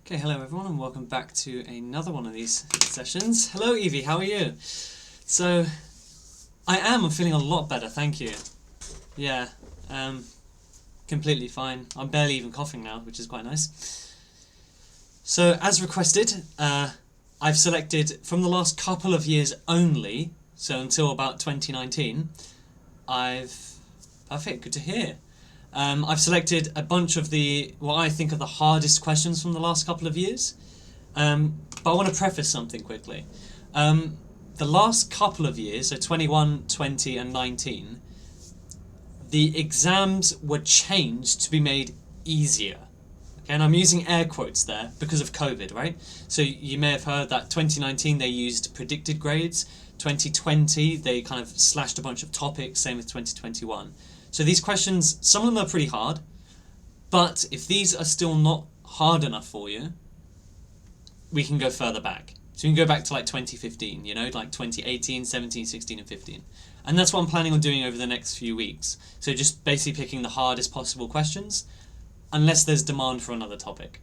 Okay, hello everyone and welcome back to another one of these sessions. Hello Evie, how are you? So, I'm feeling a lot better, thank you. Yeah, completely fine. I'm barely even coughing now, which is quite nice. So, as requested, I've selected from the last couple of years only, so until about 2019, perfect, good to hear. I've selected a bunch of what I think are the hardest questions from the last couple of years. But I want to preface something quickly. The last couple of years, so 21, 20 and 19, the exams were changed to be made easier. Okay, and I'm using air quotes there because of COVID, right? So you may have heard that 2019 they used predicted grades, 2020 they kind of slashed a bunch of topics, same with 2021. So these questions, some of them are pretty hard, but if these are still not hard enough for you, we can go further back. So you can go back to like 2015, like 2018, 17, 16 and 15. And that's what I'm planning on doing over the next few weeks. So just basically picking the hardest possible questions, unless there's demand for another topic.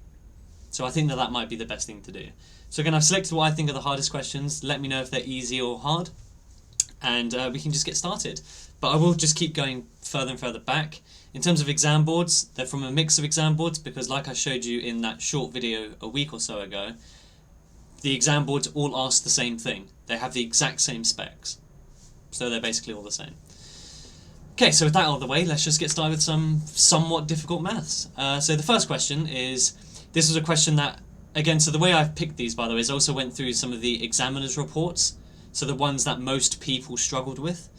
So I think that might be the best thing to do. So again, I've selected what I think are the hardest questions. Let me know if they're easy or hard, and we can just get started. But I will just keep going further and further back. In terms of exam boards, they're from a mix of exam boards because like I showed you in that short video a week or so ago, the exam boards all ask the same thing. They have the exact same specs. So they're basically all the same. Okay, so with that out of the way, let's just get started with some somewhat difficult maths. So the first question is, this was a question that, again, so the way I've picked these, by the way, is I also went through some of the examiners' reports, so the ones that most people struggled with,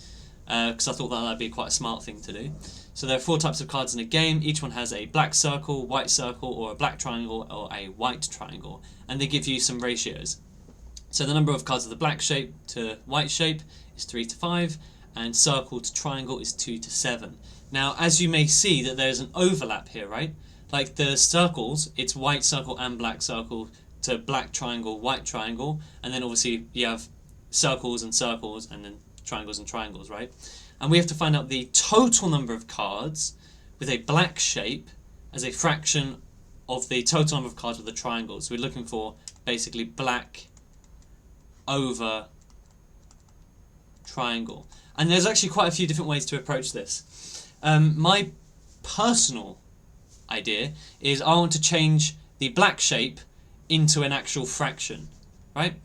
because I thought that would be quite a smart thing to do. So there are 4 types of cards in a game. Each one has a black circle, white circle, or a black triangle, or a white triangle, and they give you some ratios. So the number of cards of the black shape to white shape is 3 to 5, and circle to triangle is 2 to 7. Now, as you may see, that there's an overlap here, right? Like the circles, it's white circle and black circle to black triangle, white triangle, and then obviously you have circles, and then triangles and triangles, right? And we have to find out the total number of cards with a black shape as a fraction of the total number of cards with a triangle. So we're looking for basically black over triangle. And there's actually quite a few different ways to approach this. My personal idea is I want to change the black shape into an actual fraction, right?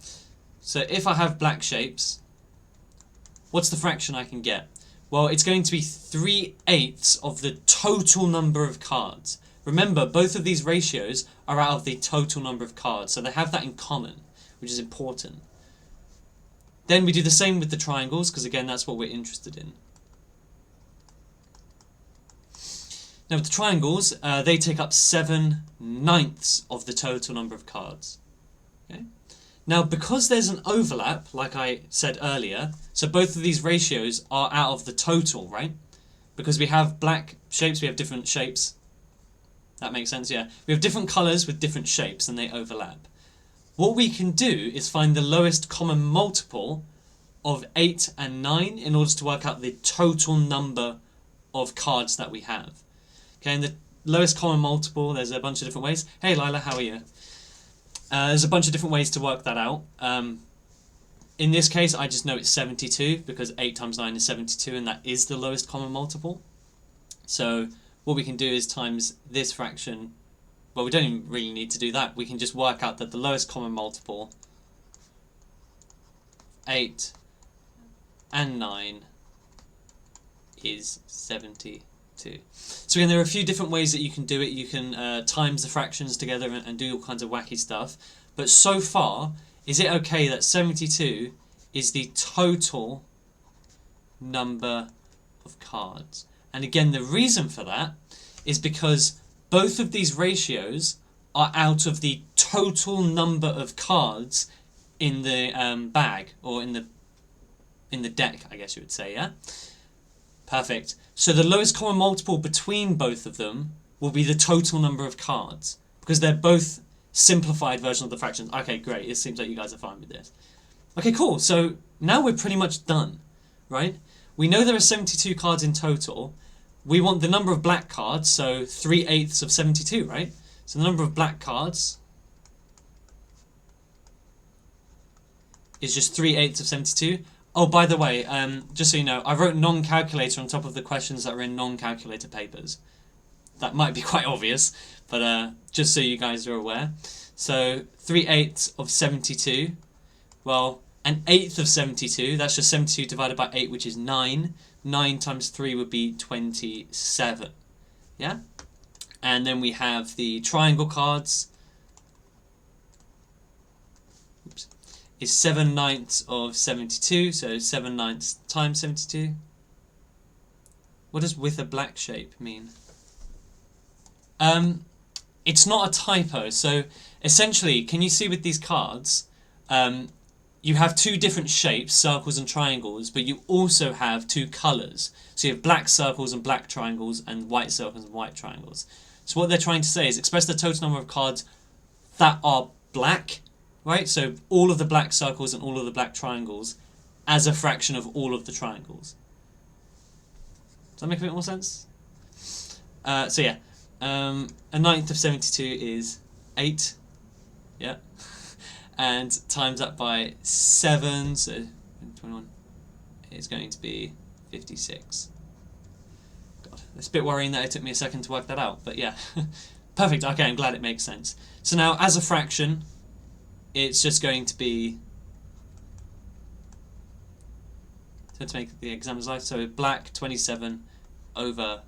So if I have black shapes, what's the fraction I can get? Well, it's going to be 3/8 of the total number of cards. Remember, both of these ratios are out of the total number of cards, so they have that in common, which is important. Then we do the same with the triangles, because again, that's what we're interested in. Now with the triangles, they take up 7/9 of the total number of cards. Okay? Now, because there's an overlap, like I said earlier, so both of these ratios are out of the total, right? Because we have black shapes, we have different shapes. That makes sense, yeah. We have different colours with different shapes and they overlap. What we can do is find the lowest common multiple of 8 and 9 in order to work out the total number of cards that we have. Okay, and the lowest common multiple, there's a bunch of different ways. Hey Lila, how are you? There's a bunch of different ways to work that out. In this case, I just know it's 72 because 8 times 9 is 72 and that is the lowest common multiple. So what we can do is times this fraction. Well, we don't even really need to do that. We can just work out that the lowest common multiple, 8 and 9, is 72. So again, there are a few different ways that you can do it. You can times the fractions together and do all kinds of wacky stuff. But so far, is it okay that 72 is the total number of cards? And again, the reason for that is because both of these ratios are out of the total number of cards in the bag, or in the deck, I guess you would say, yeah? Perfect. So the lowest common multiple between both of them will be the total number of cards, because they're both simplified versions of the fractions. Okay, great. It seems like you guys are fine with this. Okay, cool. So now we're pretty much done, right? We know there are 72 cards in total. We want the number of black cards, so 3/8 of 72, right? So the number of black cards is just 3/8 of 72. Oh, by the way, just so you know, I wrote non-calculator on top of the questions that are in non-calculator papers. That might be quite obvious, but just so you guys are aware. So 3/8 of 72, well, an eighth of 72, that's just 72 divided by 8, which is 9. 9 times 3 would be 27. Yeah? And then we have the triangle cards. Oops. Is 7/9 of 72, so 7/9 times 72. What does with a black shape mean? It's not a typo, so essentially, can you see with these cards, you have two different shapes, circles and triangles, but you also have two colours. So you have black circles and black triangles, and white circles and white triangles. So what they're trying to say is express the total number of cards that are black, right? So all of the black circles and all of the black triangles as a fraction of all of the triangles. Does that make a bit more sense? So yeah, a ninth of 72 is 8, yeah, and times that by 7, so 21 is going to be 56. God, it's a bit worrying that it took me a second to work that out, but yeah. Perfect, okay, I'm glad it makes sense. So now, as a fraction, it's just going to be, so to make the examiner's life, so black 27 over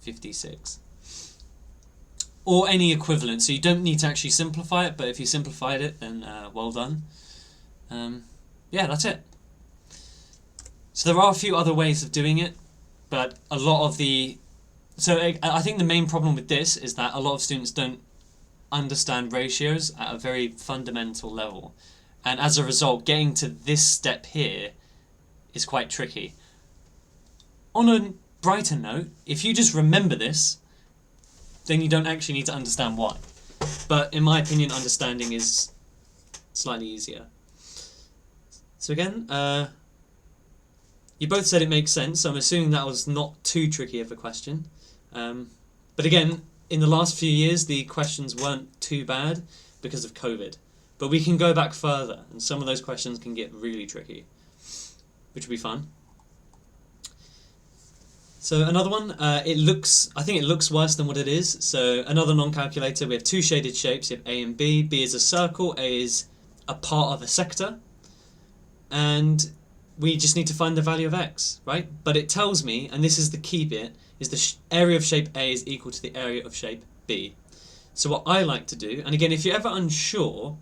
56. Or any equivalent, so you don't need to actually simplify it, but if you simplified it, then well done. Yeah, that's it. So there are a few other ways of doing it, but a lot of the... So I think the main problem with this is that a lot of students don't understand ratios at a very fundamental level. And as a result, getting to this step here is quite tricky. On a brighter note, if you just remember this, then you don't actually need to understand why. But in my opinion, understanding is slightly easier. So again, you both said it makes sense, so I'm assuming that was not too tricky of a question. But again, in the last few years, the questions weren't too bad because of COVID. But we can go back further, and some of those questions can get really tricky, which will be fun. So another one, I think it looks worse than what it is. So another non-calculator, we have two shaded shapes, you have A and B. B is a circle, A is a part of a sector. And we just need to find the value of x, right? But it tells me, and this is the key bit, is the area of shape A is equal to the area of shape B. So what I like to do, and again, if you're ever unsure,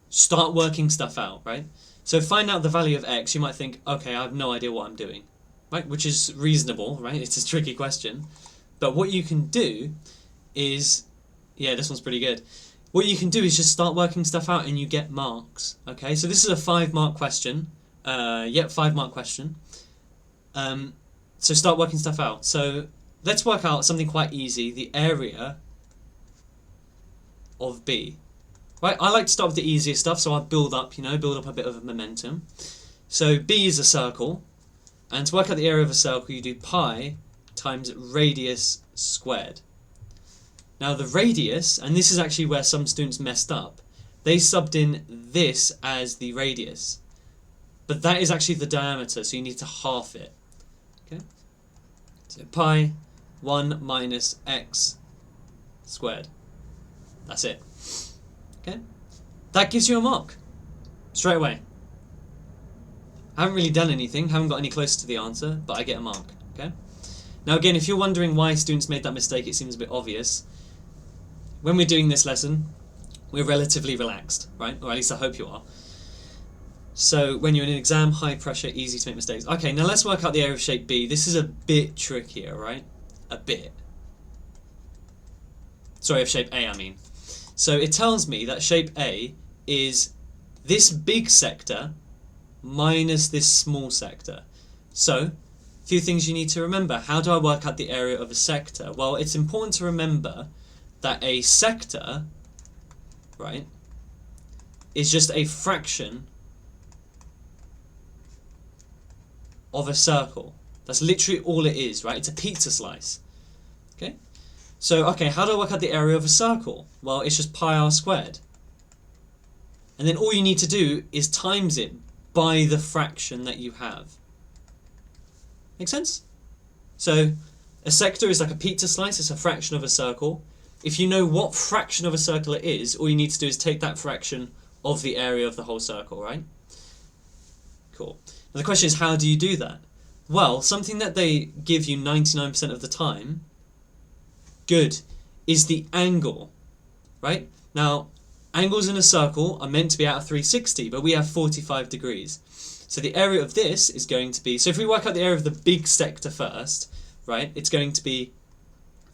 start working stuff out, right? So find out the value of x, you might think, okay, I have no idea what I'm doing. Right, which is reasonable, right? It's a tricky question. But what you can do is, yeah, this one's pretty good. What you can do is just start working stuff out and you get marks, okay? So this is a 5-mark question. 5-mark question. So start working stuff out. So let's work out something quite easy, the area of B. Right, I like to start with the easier stuff, so I build up a bit of momentum. So B is a circle. And to work out the area of a circle, you do pi times radius squared. Now the radius, and this is actually where some students messed up, they subbed in this as the radius. But that is actually the diameter, so you need to half it. Okay? So pi 1 minus x squared. That's it. Okay? That gives you a mark. Straight away. I haven't really done anything, haven't got any closer to the answer, but I get a mark, okay? Now again, if you're wondering why students made that mistake, it seems a bit obvious. When we're doing this lesson, we're relatively relaxed, right? Or at least I hope you are. So when you're in an exam, high pressure, easy to make mistakes. Okay, now let's work out the area of shape B. This is a bit trickier, right? A bit. Sorry, of shape A, I mean. So it tells me that shape A is this big sector minus this small sector. So, a few things you need to remember. How do I work out the area of a sector? Well, it's important to remember that a sector, right, is just a fraction of a circle. That's literally all it is, right? It's a pizza slice. Okay? So, okay, how do I work out the area of a circle? Well, it's just pi r squared. And then all you need to do is times it by the fraction that you have. Make sense? So a sector is like a pizza slice, it's a fraction of a circle. If you know what fraction of a circle it is, all you need to do is take that fraction of the area of the whole circle, right? Cool. Now the question is, how do you do that? Well, something that they give you 99% of the time, good, is the angle, right? Now, angles in a circle are meant to be out of 360, but we have 45 degrees. So the area of this is going to be, so if we work out the area of the big sector first, right, it's going to be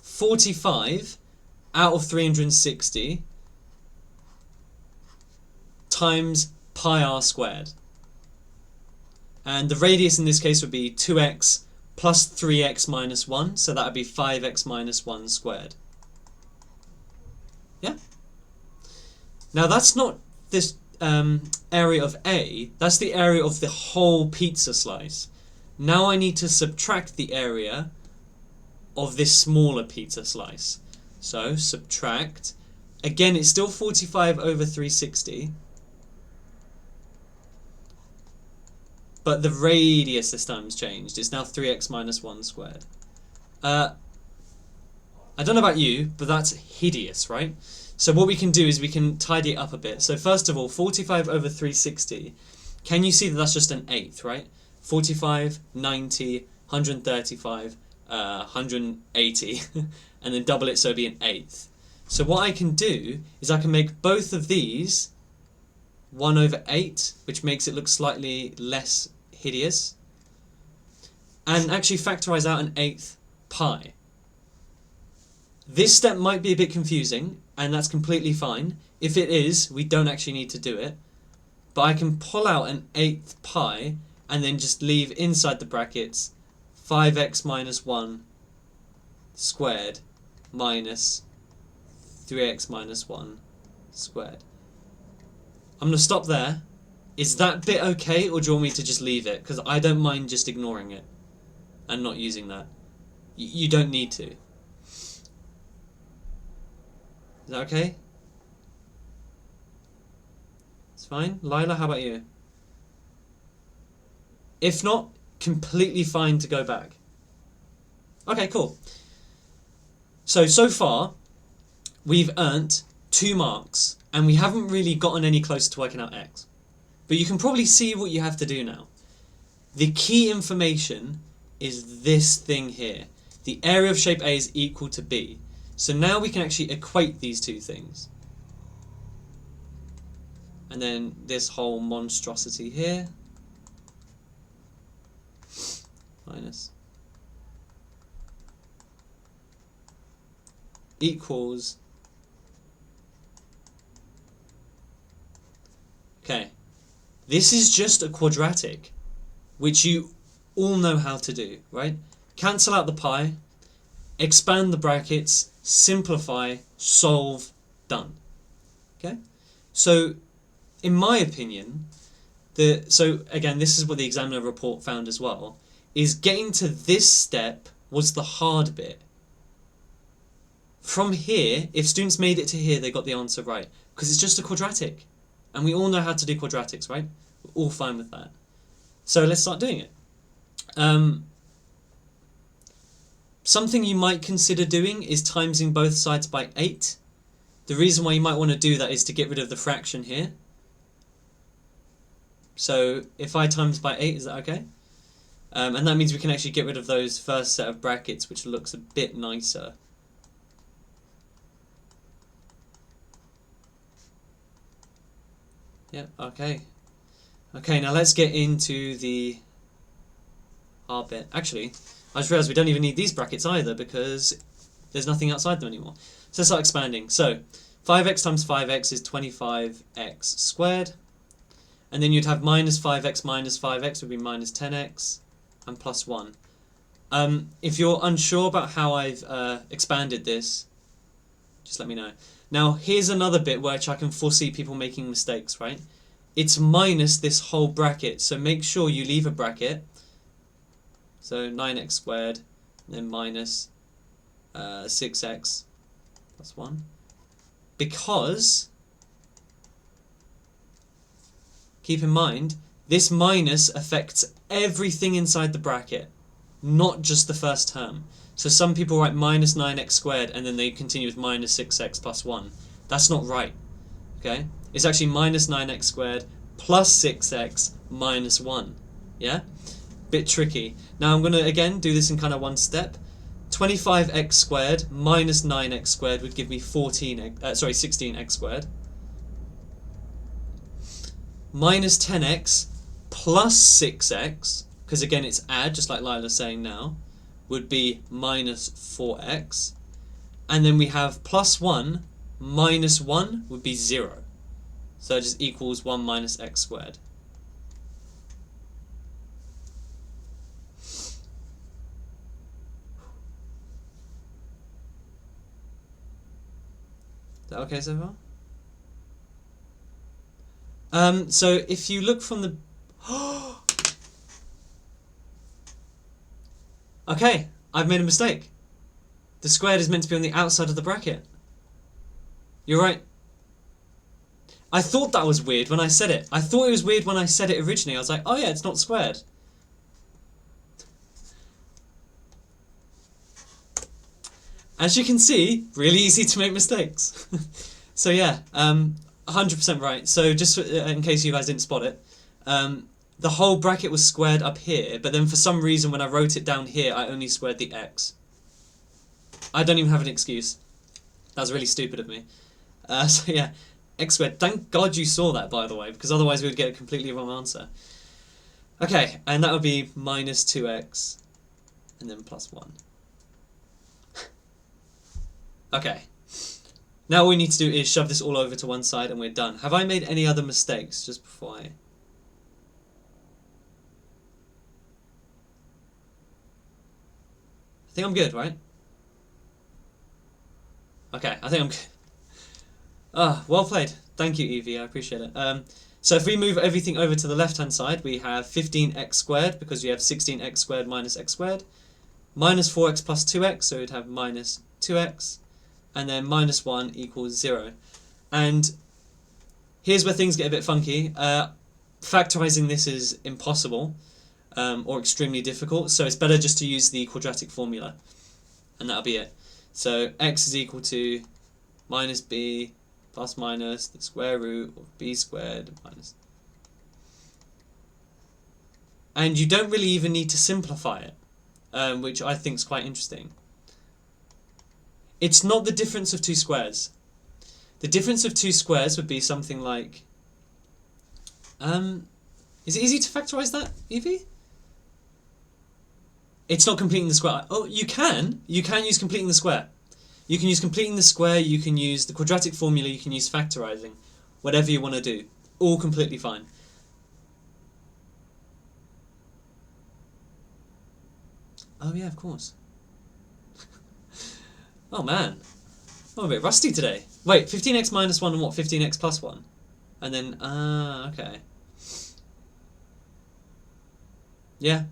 45 out of 360 times pi r squared. And the radius in this case would be 2x plus 3x minus 1, so that would be 5x minus 1 squared. Yeah? Now that's not this area of A, that's the area of the whole pizza slice. Now I need to subtract the area of this smaller pizza slice. So subtract, again it's still 45 over 360, but the radius this time has changed. It's now 3x minus 1 squared. I don't know about you, but that's hideous, right? So what we can do is we can tidy it up a bit. So first of all, 45 over 360, can you see that that's just an eighth, right? 45, 90, 135, 180, and then double it so it'd be an eighth. So what I can do is I can make both of these 1 over 8, which makes it look slightly less hideous, and actually factorize out an eighth pi. This step might be a bit confusing, and that's completely fine. If it is, we don't actually need to do it. But I can pull out an eighth pi, and then just leave inside the brackets 5x minus 1 squared minus 3x minus 1 squared. I'm going to stop there. Is that bit okay, or do you want me to just leave it? Because I don't mind just ignoring it and not using that. You don't need to. Is that okay? It's fine. Lila, how about you? If not, completely fine to go back. Okay, cool. So far, we've earned 2 marks, and we haven't really gotten any closer to working out x. But you can probably see what you have to do now. The key information is this thing here. The area of shape A is equal to B. So now we can actually equate these two things. And then this whole monstrosity here, minus, equals, okay, this is just a quadratic, which you all know how to do, right? Cancel out the pi, expand the brackets, simplify, solve, done. Okay? So, in my opinion, so again, this is what the examiner report found as well, is getting to this step was the hard bit. From here, if students made it to here, they got the answer right, because it's just a quadratic. And we all know how to do quadratics, right? We're all fine with that. So let's start doing it. Something you might consider doing is timesing both sides by 8. The reason why you might want to do that is to get rid of the fraction here. So if I times by 8, is that okay? And that means we can actually get rid of those first set of brackets, which looks a bit nicer. Yeah, okay. Okay, now let's get into the R bit. Actually, I just realised we don't even need these brackets either because there's nothing outside them anymore. So let's start expanding. So 5x times 5x is 25x squared. And then you'd have minus 5x would be minus 10x and plus 1. If you're unsure about how I've expanded this, just let me know. Now, here's another bit which I can foresee people making mistakes, right? It's minus this whole bracket, so make sure you leave a bracket. So 9x squared, and then minus 6x plus 1. Because keep in mind, this minus affects everything inside the bracket, not just the first term. So some people write minus 9x squared and then they continue with minus 6x plus 1. That's not right. Okay? It's actually minus 9x squared plus 6x minus 1. Yeah? Bit tricky. Now I'm going to, again, do this in kind of one step. 25x squared minus 9x squared would give me 16x squared. Minus 10x plus 6x, because again it's add, just like Lila's saying now, would be minus 4x. And then we have plus 1 minus 1 would be 0. So it just equals 1 minus x squared. Is that okay so far? So if you look from the... Okay, I've made a mistake. The squared is meant to be on the outside of the bracket. You're right. I thought that was weird when I said it. I thought it was weird when I said it originally. I was like, oh yeah, it's not squared. As you can see, really easy to make mistakes. So yeah, 100% right. So just in case you guys didn't spot it, the whole bracket was squared up here, but then for some reason when I wrote it down here, I only squared the x. I don't even have an excuse. That was really stupid of me. So yeah, x squared. Thank God you saw that, by the way, because otherwise we would get a completely wrong answer. Okay, and that would be minus 2x, and then plus 1. Okay. Now all we need to do is shove this all over to one side and we're done. Have I made any other mistakes just before I... I think I'm good, right? Okay, I think I'm good. Ah, well played. Thank you, Evie. I appreciate it. So if we move everything over to the left-hand side, we have 15x squared, because we have 16x squared minus x squared. Minus 4x plus 2x, so we'd have minus 2x. And then minus 1 equals 0. And here's where things get a bit funky. Factorising this is impossible. Or extremely difficult, so it's better just to use the quadratic formula, and that'll be it. So x is equal to minus b plus minus the square root of b squared minus... And you don't really even need to simplify it, which I think is quite interesting. It's not the difference of two squares. The difference of two squares would be something like... is it easy to factorise that, Evie? It's not completing the square. Oh, you can. You can use completing the square. You can use completing the square, you can use the quadratic formula, you can use factorising. Whatever you want to do. All completely fine. Oh yeah, of course. Oh man. I'm a bit rusty today. Wait, 15x minus 1 and what? 15x plus 1? And then, okay. Yeah.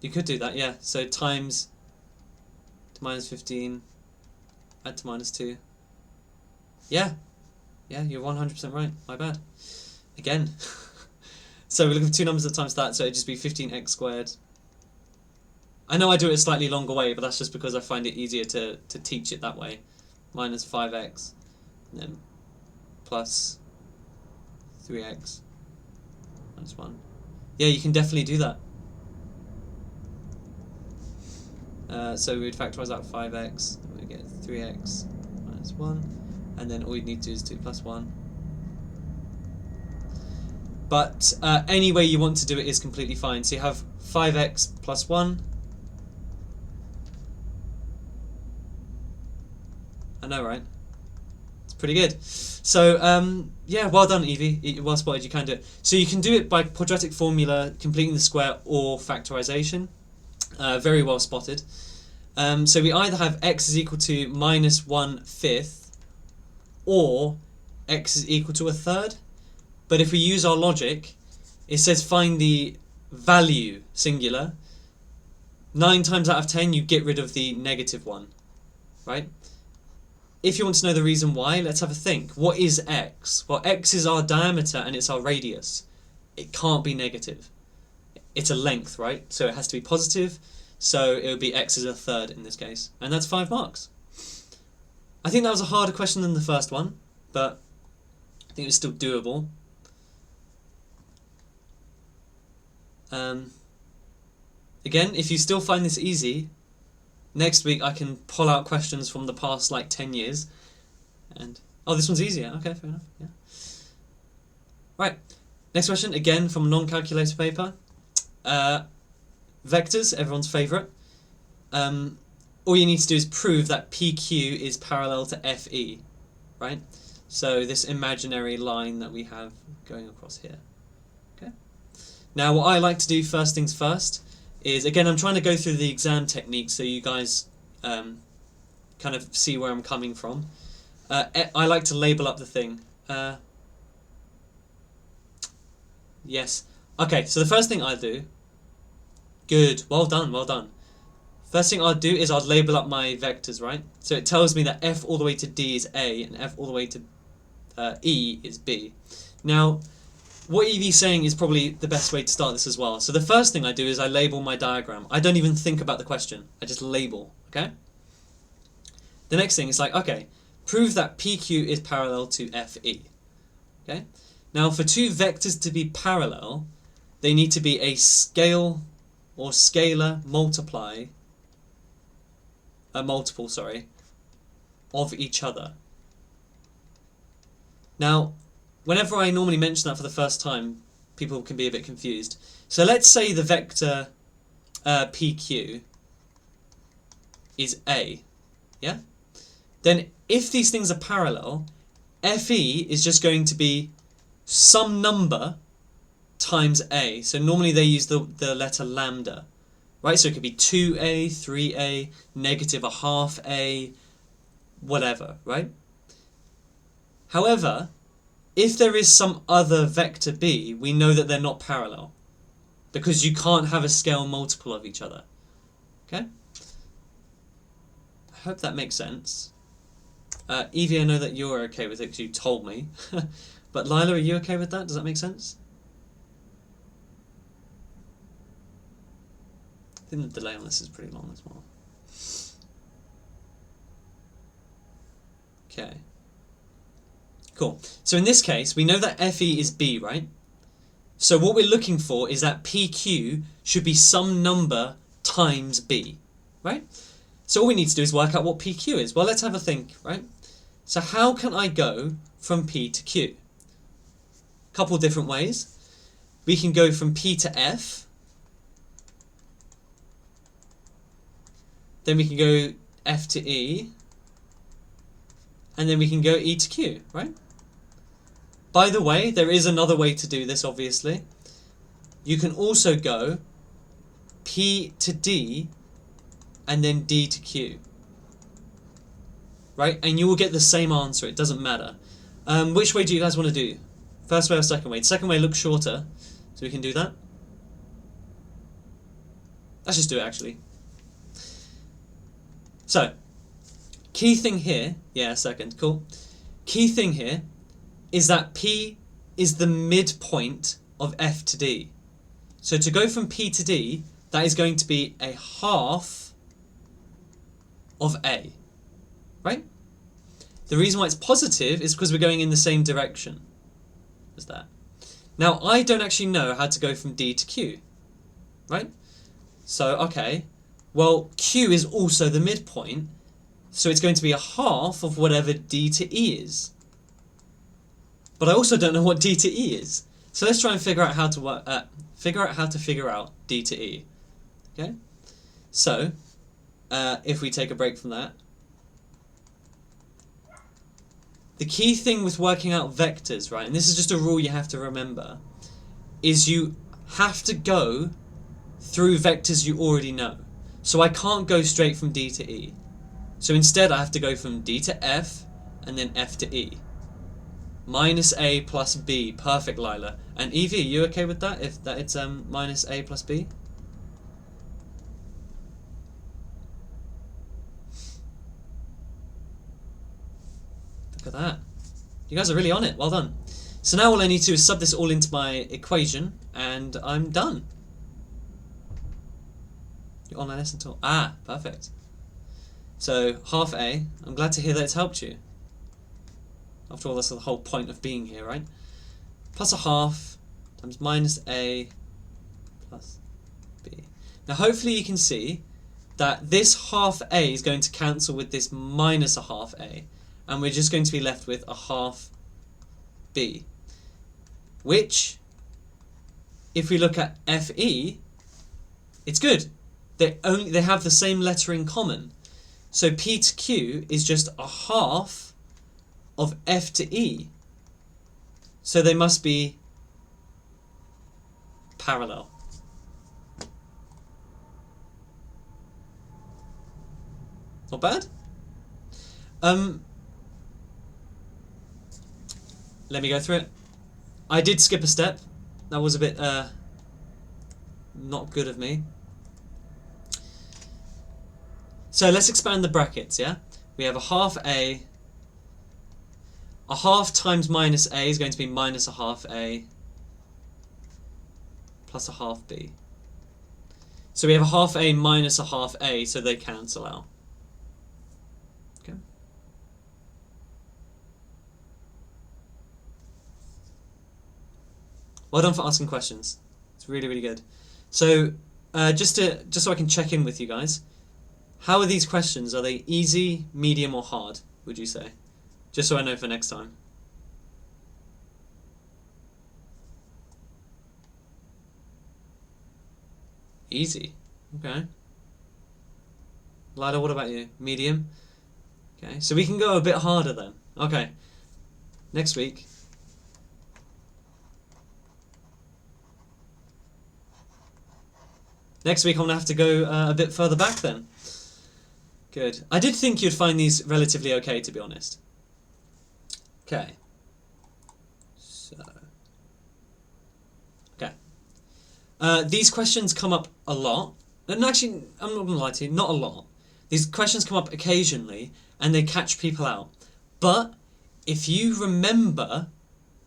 You could do that, yeah. So times to minus 15, add to minus 2. Yeah. Yeah, you're 100% right. My bad. Again. So we're looking for two numbers that times that, so it'd just be 15x squared. I know I do it a slightly longer way, but that's just because I find it easier to teach it that way. Minus 5x, and then plus 3x minus 1. Yeah, you can definitely do that. So we would factorise out 5x, and we get 3x minus 1, and then all you need to do is 2 plus 1. But any way you want to do it is completely fine. So you have 5x plus 1. I know, right? It's pretty good. So, yeah, well done, Evie. Well spotted, you can do it. So you can do it by quadratic formula, completing the square, or factorisation. Very well spotted. So we either have x is equal to minus 1/5, or x is equal to 1/3. But if we use our logic, it says find the value, singular. 9 times out of 10, you get rid of the negative one, right? if you want to know the reason why, let's have a think. What is x? Well, x is our diameter and it's our radius. It can't be negative. It's a length, right? So it has to be positive. So it would be x is a third in this case. And that's 5 marks. I think that was a harder question than the first one, but I think it was still doable. Again, if you still find this easy, next week I can pull out questions from the past like 10 years. And oh, this one's easier. Okay, fair enough. Yeah. Right. Next question, again from a non-calculator paper. Vectors, everyone's favourite. All you need to do is prove that PQ is parallel to FE, right? So this imaginary line that we have going across here. Okay. Now what I like to do first things first is, again, I'm trying to go through the exam technique so you guys kind of see where I'm coming from. I like to label up the thing. Yes. Okay, so the first thing I do... Good. Well done, well done. First thing I'd do is I'd label up my vectors, right? So it tells me that f all the way to d is A and f all the way to E is B. Now, what Evie's saying is probably the best way to start this as well. So the first thing I do is I label my diagram. I don't even think about the question. I just label, okay? The next thing is like, okay, prove that PQ is parallel to FE, okay? Now, for two vectors to be parallel, they need to be a scale or scalar multiple, of each other. Now, whenever I normally mention that for the first time, people can be a bit confused. So let's say the vector PQ is A, yeah? Then if these things are parallel, FE is just going to be some number times A. So normally they use the letter lambda, right? So it could be 2A, 3A, negative a half A, whatever, right? However, if there is some other vector B, we know that they're not parallel because you can't have a scale multiple of each other, okay? I hope that makes sense. Evie, I know that you're okay with it because you told me. But Lila, are you okay with that? Does that make sense? I think the delay on this is pretty long as well. Okay. Cool. So in this case, we know that FE is B, right? So what we're looking for is that PQ should be some number times B, right? So all we need to do is work out what PQ is. Well, let's have a think, right? So how can I go from P to Q? A couple different ways. We can go from P to F. Then we can go F to E. And then we can go E to Q, right? By the way, there is another way to do this, obviously. You can also go P to D and then D to Q. Right? And you will get the same answer. It doesn't matter. Which way do you guys want to do? First way or second way? The second way looks shorter, so we can do that. Let's just do it, actually. So, key thing here, yeah, second, cool. Key thing here is that P is the midpoint of F to D. So to go from P to D, that is going to be a half of A, right? The reason why it's positive is because we're going in the same direction as that. Now, I don't actually know how to go from D to Q, right? So, okay, well, Q is also the midpoint, so it's going to be a half of whatever D to E is. But I also don't know what D to E is. So let's try and figure out how to figure out D to E. Okay? So, if we take a break from that, the key thing with working out vectors, right, and this is just a rule you have to remember, is you have to go through vectors you already know. So I can't go straight from D to E. So instead I have to go from D to F and then F to E. Minus A plus B. Perfect, Lila. And Evie, are you okay with that? If that it's minus A plus B? Look at that. You guys are really on it. Well done. So now all I need to do is sub this all into my equation, and I'm done. Your online lesson tool. Ah, perfect. So half a. I'm glad to hear that it's helped you. After all, that's the whole point of being here, right? Plus a half times minus a plus b. Now hopefully you can see that this half a is going to cancel with this minus a half a, and we're just going to be left with a half b, which, if we look at fe, it's good. They have the same letter in common. So P to Q is just a half of F to E. So they must be parallel. Not bad. Let me go through it. I did skip a step. That was a bit not good of me. So let's expand the brackets, yeah? We have a half a. A half times minus a is going to be minus a half a plus a half b. So we have a half a minus a half a, so they cancel out. Okay. Well done for asking questions. It's really, really good. So just so I can check in with you guys, how are these questions? Are they easy, medium, or hard, would you say? Just so I know for next time. Easy. Okay. Lila, what about you? Medium? Okay, so we can go a bit harder then. Okay. Next week. Next week I'm going to have to go a bit further back then. Good. I did think you'd find these relatively okay, to be honest. Okay. So. Okay. These questions come up a lot. And actually, I'm not going to lie to you, not a lot. These questions come up occasionally, and they catch people out. But if you remember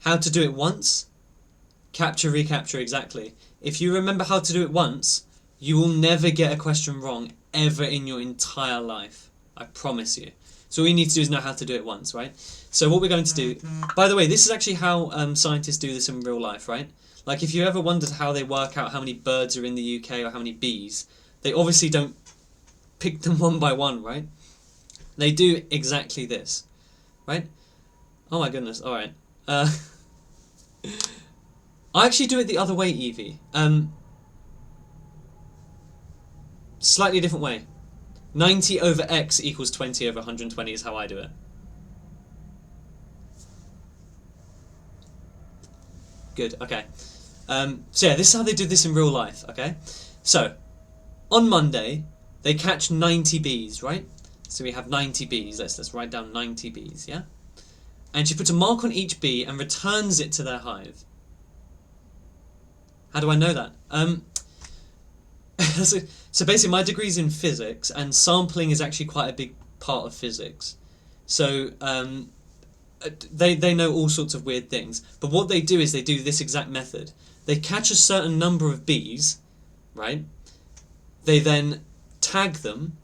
how to do it once, capture, recapture, exactly. If you remember how to do it once, you will never get a question wrong ever in your entire life. I promise you. So all you need to do is know how to do it once, right? So what we're going to do... By the way, this is actually how scientists do this in real life, right? Like, if you ever wondered how they work out how many birds are in the UK or how many bees, they obviously don't pick them one by one, right? They do exactly this, right? Oh my goodness, alright. I actually do it the other way, Evie. Slightly different way. 90 over x equals 20 over 120 is how I do it. Good, okay. So yeah, this is how they do this in real life, okay? So, on Monday, they catch 90 bees, right? So we have 90 bees. Let's write down 90 bees, yeah? And she puts a mark on each bee and returns it to their hive. How do I know that? So basically my degree's in physics, and sampling is actually quite a big part of physics. So they know all sorts of weird things. But what they do is they do this exact method. They catch a certain number of bees, right? They then tag them,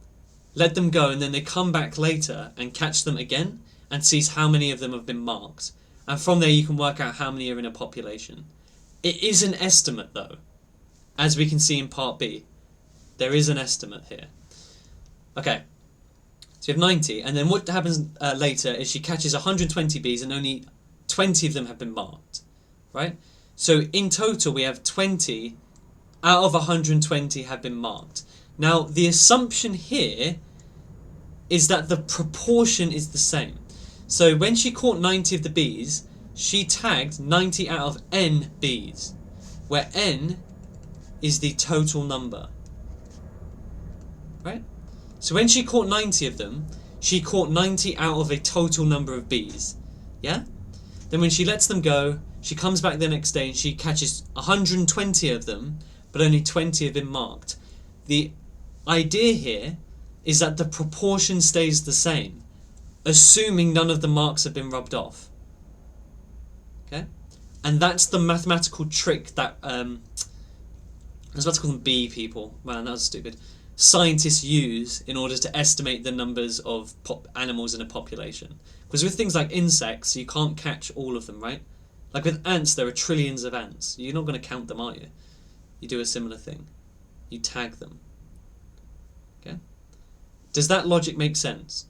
let them go, and then they come back later and catch them again and sees how many of them have been marked. And from there you can work out how many are in a population. It is an estimate though, as we can see in part B. There is an estimate here. Okay, so you have 90, and then what happens later is she catches 120 bees and only 20 of them have been marked, right? So in total we have 20 out of 120 have been marked. Now the assumption here is that the proportion is the same. So when she caught 90 of the bees, she tagged 90 out of n bees, where n is the total number. Right? So when she caught 90 of them, she caught 90 out of a total number of bees. Yeah? Then when she lets them go, she comes back the next day and she catches 120 of them, but only 20 have been marked. The idea here is that the proportion stays the same. assuming none of the marks have been rubbed off. Okay? And that's the mathematical trick that, I was about to call them bee people, man, that was stupid, scientists use in order to estimate the numbers of animals in a population. Because with things like insects, you can't catch all of them, right? Like with ants, there are trillions of ants. You're not going to count them, are you? You do a similar thing. You tag them. Okay? Does that logic make sense?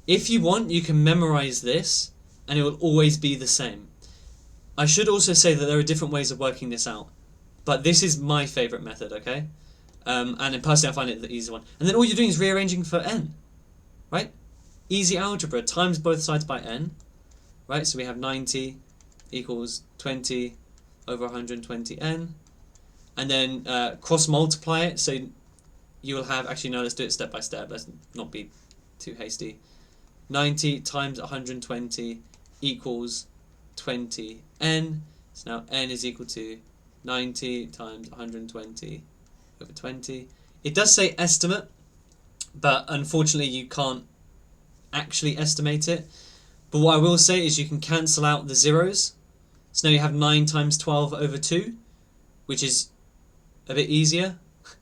If you want, you can memorize this, and it will always be the same. I should also say that there are different ways of working this out, but this is my favourite method, okay? And personally, I find it the easy one. And then all you're doing is rearranging for n, right? Easy algebra times both sides by n, right? So we have 90 equals 20 over 120n, and then cross multiply it. So you will have, actually no, let's do it step by step. Let's not be too hasty. 90 times 120 equals 20n. So now n is equal to 90 times 120 over 20. It does say estimate, but unfortunately you can't actually estimate it. But what I will say is you can cancel out the zeros. So now you have 9 times 12 over 2, which is a bit easier,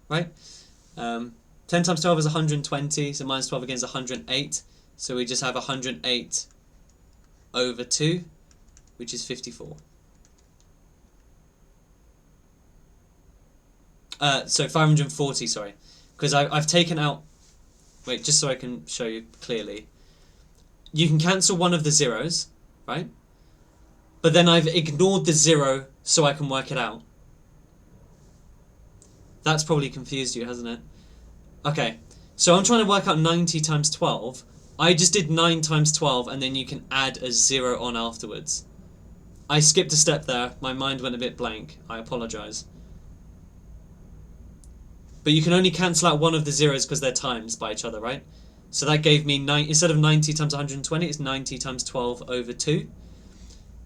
right? 10 times 12 is 120, so minus 12 again is 108. So we just have 108 over 2, which is 54. So 540, sorry. Because I've taken out... Wait, just so I can show you clearly. You can cancel one of the zeros, right? But then I've ignored the 0 so I can work it out. That's probably confused you, hasn't it? Okay, so I'm trying to work out 90 times 12. I just did 9 times 12 and then you can add a 0 on afterwards. I skipped a step there. My mind went a bit blank. I apologise. But you can only cancel out one of the zeros because they're times by each other, right? So that gave me, instead of 90 times 120, it's 90 times 12 over 2.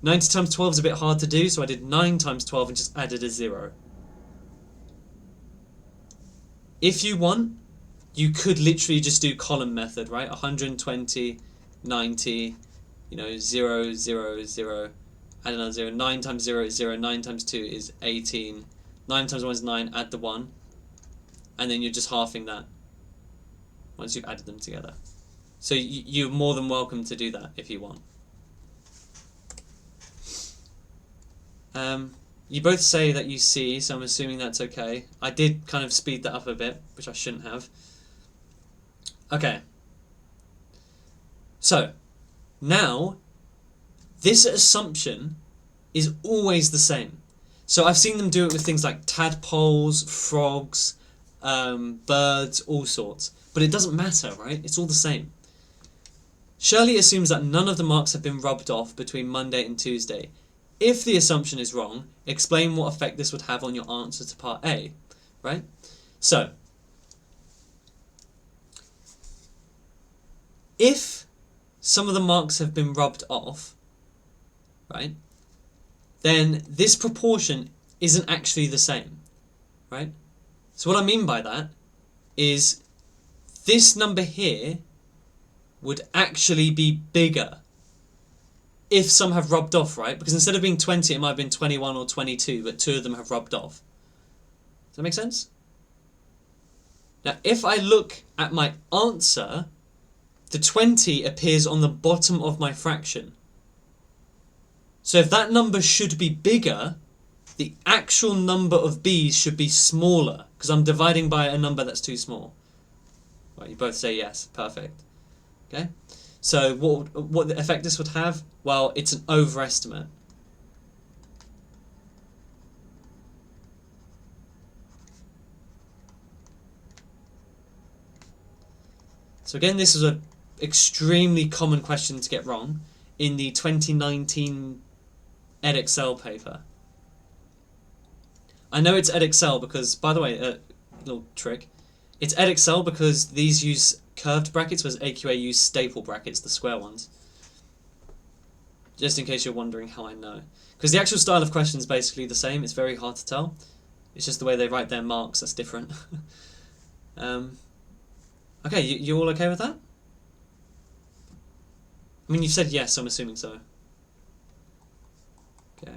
90 times 12 is a bit hard to do, so I did 9 times 12 and just added a 0. If you want, you could literally just do column method, right? 120, 90, 0, 0, 0, add another 0. 9 times 0 is 0, 9 times 2 is 18. 9 times 1 is 9, add the 1. And then you're just halving that once you've added them together. So you're more than welcome to do that if you want. You both say that you see, so I'm assuming that's okay. I did kind of speed that up a bit, which I shouldn't have. Okay. So, now, this assumption is always the same. So I've seen them do it with things like tadpoles, frogs, birds, all sorts. But it doesn't matter, right? It's all the same. Shirley assumes that none of the marks have been rubbed off between Monday and Tuesday. If the assumption is wrong, explain what effect this would have on your answer to part A, right? So, if some of the marks have been rubbed off, right, then this proportion isn't actually the same, right? So what I mean by that is this number here would actually be bigger if some have rubbed off, right? Because instead of being 20, it might have been 21 or 22, but 2 of them have rubbed off. Does that make sense? Now, if I look at my answer, the 20 appears on the bottom of my fraction. So if that number should be bigger, the actual number of b's should be smaller, because I'm dividing by a number that's too small. Right, you both say yes. Perfect. Okay? So what the effect this would have? Well, it's an overestimate. So again, this is an extremely common question to get wrong in the 2019 Edexcel paper. I know it's Edexcel because, by the way, little trick, it's Edexcel because these use curved brackets, whereas AQA use staple brackets, the square ones. Just in case you're wondering how I know. Because the actual style of question is basically the same, it's very hard to tell. It's just the way they write their marks that's different. Okay, you all okay with that? I mean, you've said yes, so I'm assuming so. Okay.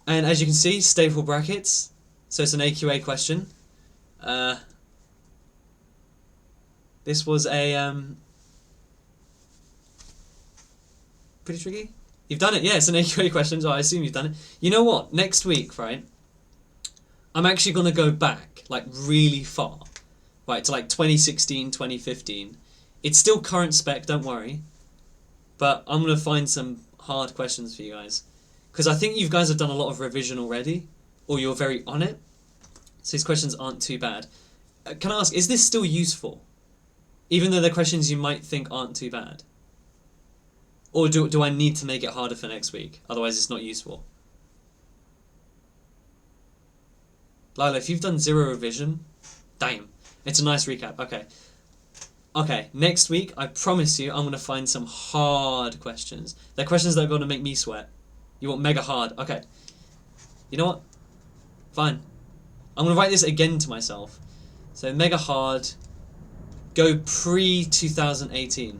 And as you can see, staple brackets. So it's an AQA question. This was a pretty tricky. You've done it, yeah. It's an AQA question, so I assume you've done it. You know what? Next week, right? I'm actually gonna go back like really far, right, to like 2016, 2015. It's still current spec, don't worry. But I'm gonna find some hard questions for you guys, because I think you guys have done a lot of revision already, or you're very on it. So these questions aren't too bad. Can I ask, is this still useful? Even though they're questions you might think aren't too bad? Or do I need to make it harder for next week? Otherwise it's not useful. Lila, if you've done 0 revision, damn. It's a nice recap. Okay. Okay, next week, I promise you, I'm going to find some hard questions. They're questions that are going to make me sweat. You want mega hard. Okay. You know what? Fine. I'm going to write this again to myself. So, mega hard. Go pre-2018.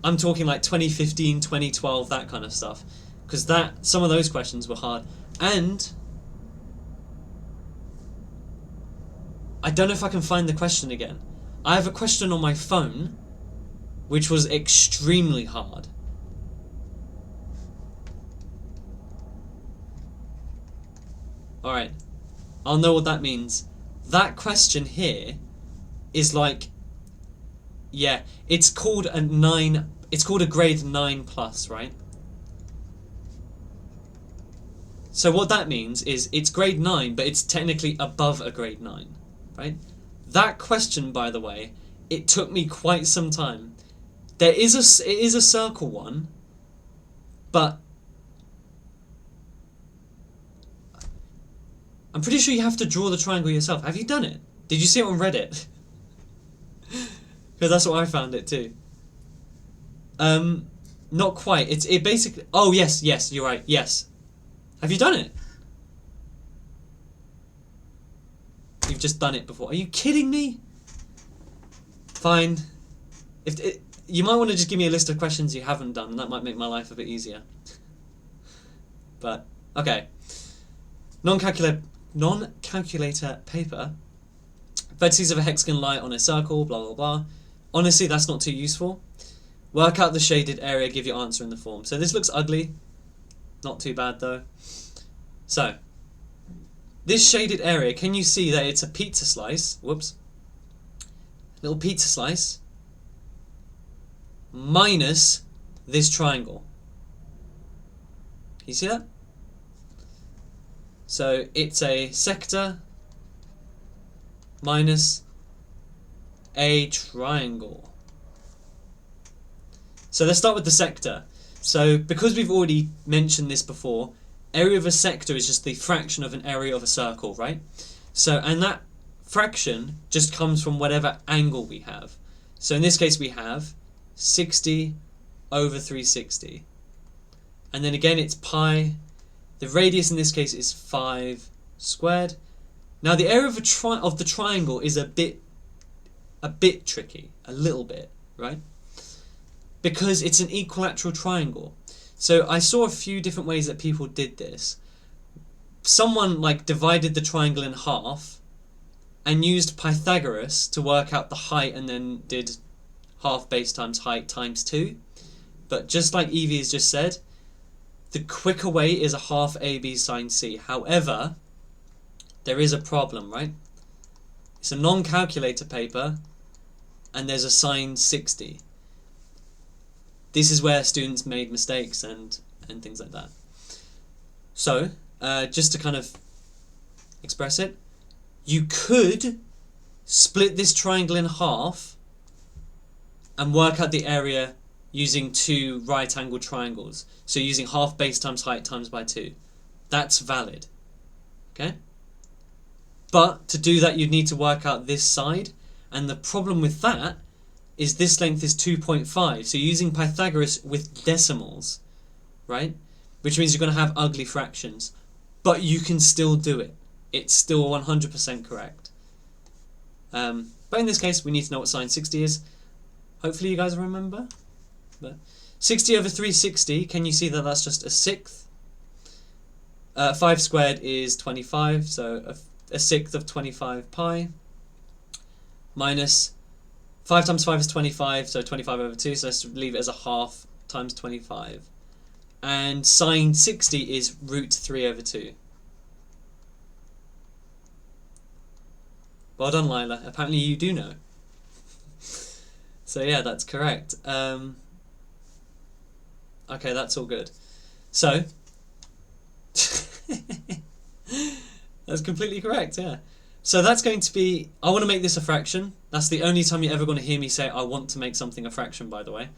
I'm talking like 2015, 2012, that kind of stuff. Because some of those questions were hard. And I don't know if I can find the question again. I have a question on my phone which was extremely hard. Alright, I'll know what that means. That question here is like, yeah, it's called a 9, it's called a grade 9 plus, right? So what that means is it's grade 9, but it's technically above a grade 9, right? That question, by the way, it took me quite some time. It is a circle one, but I'm pretty sure you have to draw the triangle yourself. Have you done it? Did you see it on Reddit? Because that's what I found it too. Not quite. It basically. Oh yes, you're right. Yes. Have you done it? You've just done it before. Are you kidding me? Fine. You might want to just give me a list of questions you haven't done, and that might make my life a bit easier. But okay. Non-calculator paper. Vertices of a hexagon lie on a circle. Blah blah blah. Honestly, that's not too useful. Work out the shaded area. Give your answer in the form. So this looks ugly. Not too bad though. So, this shaded area, can you see that it's a pizza slice? Whoops. Little pizza slice. Minus this triangle. Can you see that? So, it's a sector minus a triangle. So, let's start with the sector. So, because we've already mentioned this before, area of a sector is just the fraction of an area of a circle, right? So, and that fraction just comes from whatever angle we have. So in this case we have 60 over 360. And then again it's pi. The radius in this case is 5 squared. Now the area of the triangle is a bit tricky, a little bit, right? Because it's an equilateral triangle. So I saw a few different ways that people did this. Someone like divided the triangle in half and used Pythagoras to work out the height, and then did half base times height times 2. But just like Evie has just said, the quicker way is a half AB sine C. However, there is a problem, right? It's a non-calculator paper and there's a sine 60. This is where students made mistakes and things like that. So, just to kind of express it, you could split this triangle in half and work out the area using 2 right-angled triangles. So using half base times height times by 2. That's valid. Okay? But to do that, you'd need to work out this side. And the problem with that is this length is 2.5. So you're using Pythagoras with decimals, right? Which means you're going to have ugly fractions. But you can still do it. It's still 100% correct. But in this case, we need to know what sine 60 is. Hopefully you guys remember. But 60 over 360, can you see that that's just a sixth? 5 squared is 25, so a sixth of 25 pi, minus 5 times 5 is 25, so 25 over 2, so let's leave it as a half times 25. And sine 60 is root 3 over 2. Well done, Lila. Apparently you do know. So yeah, that's correct. Okay, that's all good. So, that's completely correct, yeah. So that's going to be, I want to make this a fraction. That's the only time you're ever going to hear me say I want to make something a fraction, by the way.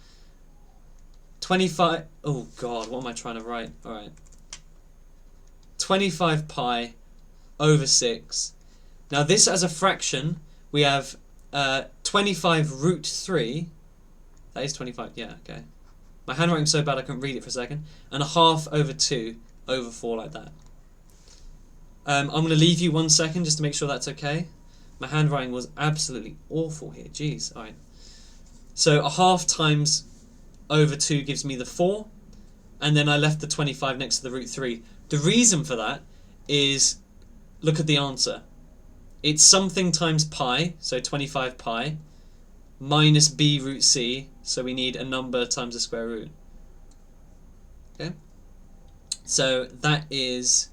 25, oh god, what am I trying to write? Alright. 25 pi over 6. Now this as a fraction, we have 25 root 3. That is 25, yeah, okay. My handwriting's so bad I couldn't read it for a second. And a half over 2 over 4 like that. I'm going to leave you 1 second just to make sure that's okay. My handwriting was absolutely awful here, jeez. Alright. So a half times over 2 gives me the 4. And then I left the 25 next to the root 3. The reason for that is, look at the answer. It's something times pi, so 25 pi, minus b root c, so we need a number times the square root. Okay? So that is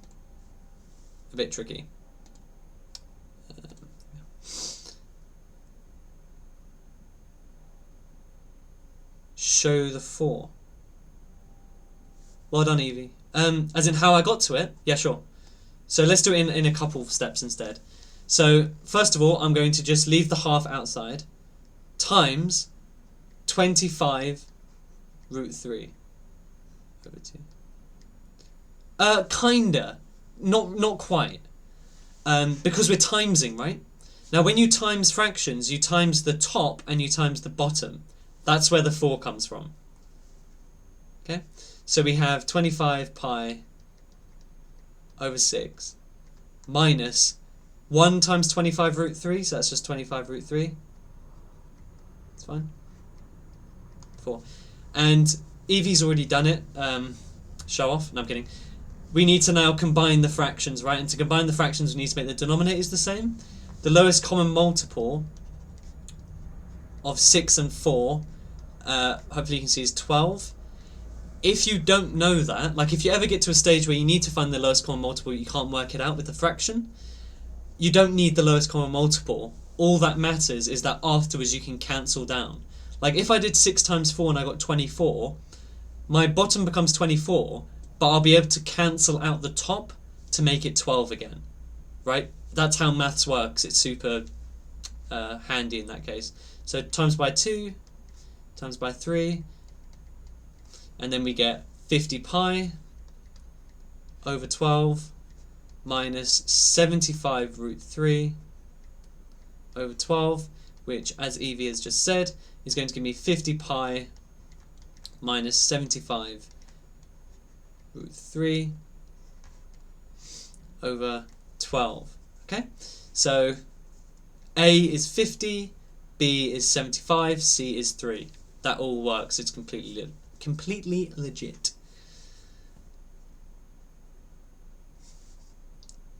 a bit tricky. Show the 4. Well done, Evie. As in how I got to it? Yeah, sure. So let's do it in a couple of steps instead. So first of all, I'm going to just leave the half outside, times 25 root 3 over 2. Kinda. Not quite. Because we're timesing, right? Now when you times fractions, you times the top and you times the bottom. That's where the 4 comes from. Okay? So we have 25 pi over 6 minus 1 times 25 root 3, so that's just 25 root 3. It's fine. 4. And Evie's already done it. Show off. No, I'm kidding. We need to now combine the fractions, right? And to combine the fractions, we need to make the denominators the same. The lowest common multiple of 6 and 4, hopefully you can see, is 12. If you don't know that, like if you ever get to a stage where you need to find the lowest common multiple, you can't work it out with the fraction, you don't need the lowest common multiple. All that matters is that afterwards you can cancel down. Like if I did 6 times 4 and I got 24, my bottom becomes 24, but I'll be able to cancel out the top to make it 12 again, right? That's how maths works. It's super handy in that case. So times by 2, times by 3, and then we get 50 pi over 12 minus 75 root 3 over 12, which, as Evie has just said, is going to give me 50 pi minus 75 root 3 over 12. Okay, so A is 50, B is 75, C is 3. That all works. It's completely legit.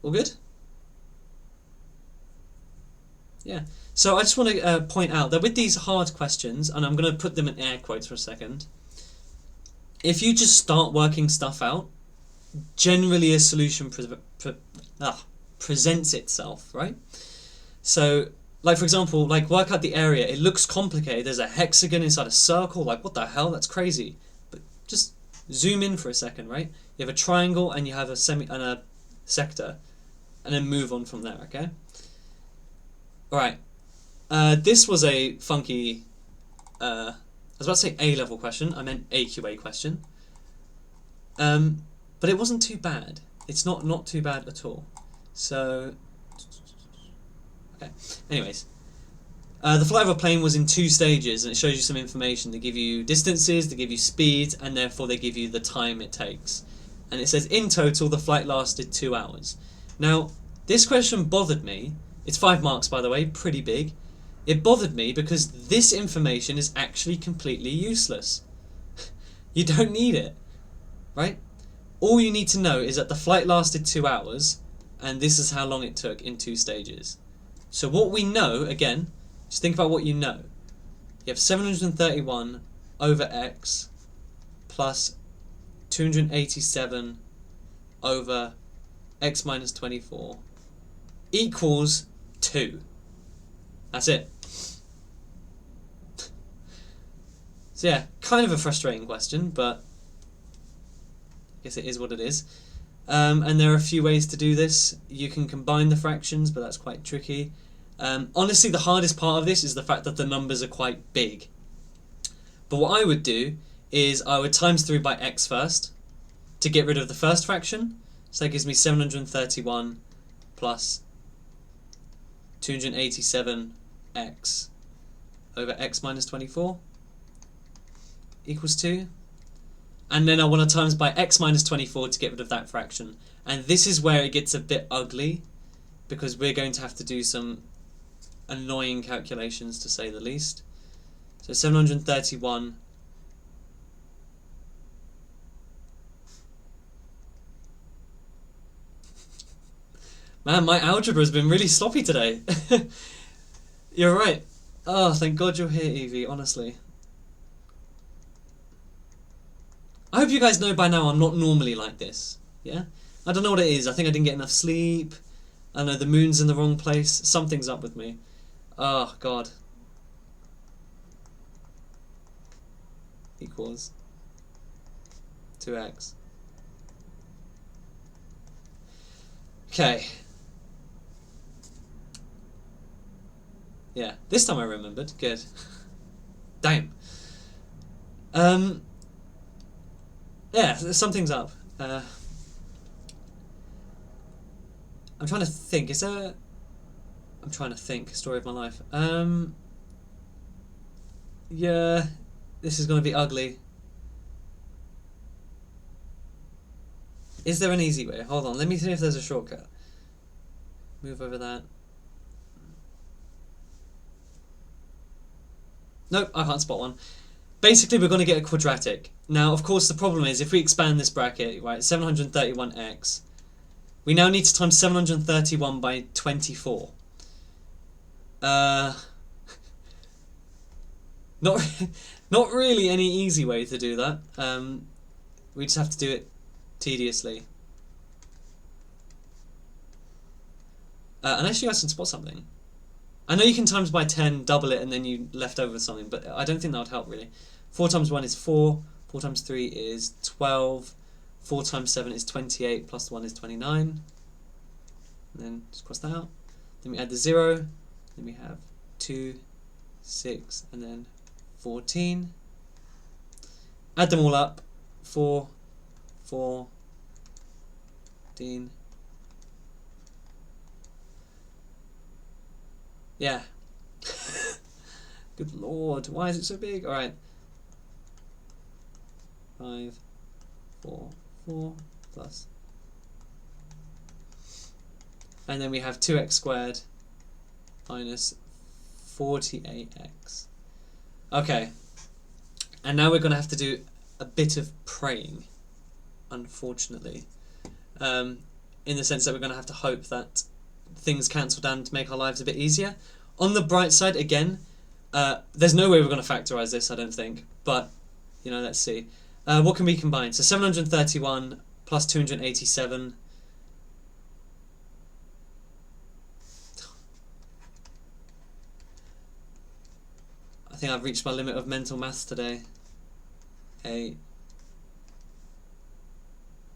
All good? Yeah. So I just want to point out that with these hard questions, and I'm going to put them in air quotes for a second, if you just start working stuff out, generally a solution presents itself, right? So, like for example, like work out the area. It looks complicated. There's a hexagon inside a circle. Like what the hell? That's crazy. But just zoom in for a second, right? You have a triangle and you have a sector, and then move on from there. Okay. All right. This was a funky. I was about to say A-level question. I meant AQA question. But it wasn't too bad. It's not too bad at all. So, okay. Anyways, the flight of a plane was in 2 stages, and it shows you some information. They give you distances, they give you speeds, and therefore they give you the time it takes. And it says in total the flight lasted 2 hours. Now, this question bothered me. It's 5 marks, by the way, pretty big. It bothered me because this information is actually completely useless. You don't need it, right? All you need to know is that the flight lasted 2 hours, and this is how long it took in 2 stages. So what we know, again, just think about what you know. You have 731 over x plus 287 over x minus 24 equals 2. That's it. So yeah, kind of a frustrating question, but I guess it is what it is. And there are a few ways to do this. You can combine the fractions, but that's quite tricky. Honestly, the hardest part of this is the fact that the numbers are quite big. But what I would do is I would times through by x first to get rid of the first fraction. So that gives me 731 plus 287x over x minus 24 equals 2. And then I want to times by x minus 24 to get rid of that fraction. And this is where it gets a bit ugly, because we're going to have to do some annoying calculations, to say the least. So 731 man, my algebra has been really sloppy today. You're right. Oh, thank God you're here, Evie, honestly. I hope you guys know by now I'm not normally like this, yeah? I don't know what it is. I think I didn't get enough sleep. I know the moon's in the wrong place. Something's up with me. Oh, God. Equals 2x. Okay. Yeah, this time I remembered. Good. Damn. Yeah, something's up. I'm trying to think. Is there... I'm trying to think. Story of my life. Yeah, this is going to be ugly. Is there an easy way? Hold on, let me see if there's a shortcut. Move over that. Nope, I can't spot one. Basically, we're going to get a quadratic. Now, of course, the problem is, if we expand this bracket, right, 731x, we now need to times 731 by 24. Not really any easy way to do that. We just have to do it tediously. Unless you guys can spot something. I know you can times by 10, double it, and then you left over something, but I don't think that would help really. 4 times 1 is 4, 4 times 3 is 12, 4 times 7 is 28, plus 1 is 29. And then just cross that out. Then we add the 0, then we have 2, 6, and then 14. Add them all up. 4, 14. Yeah. Good lord, why is it so big? Alright. 5, 4, 4 plus. And then we have 2x squared minus 48x. Okay. And now we're going to have to do a bit of praying, unfortunately. In the sense that we're going to have to hope that things cancel down to make our lives a bit easier. On the bright side, again, there's no way we're going to factorize this, I don't think. But, you know, let's see. What can we combine? So 731 plus 287. I think I've reached my limit of mental maths today. 8.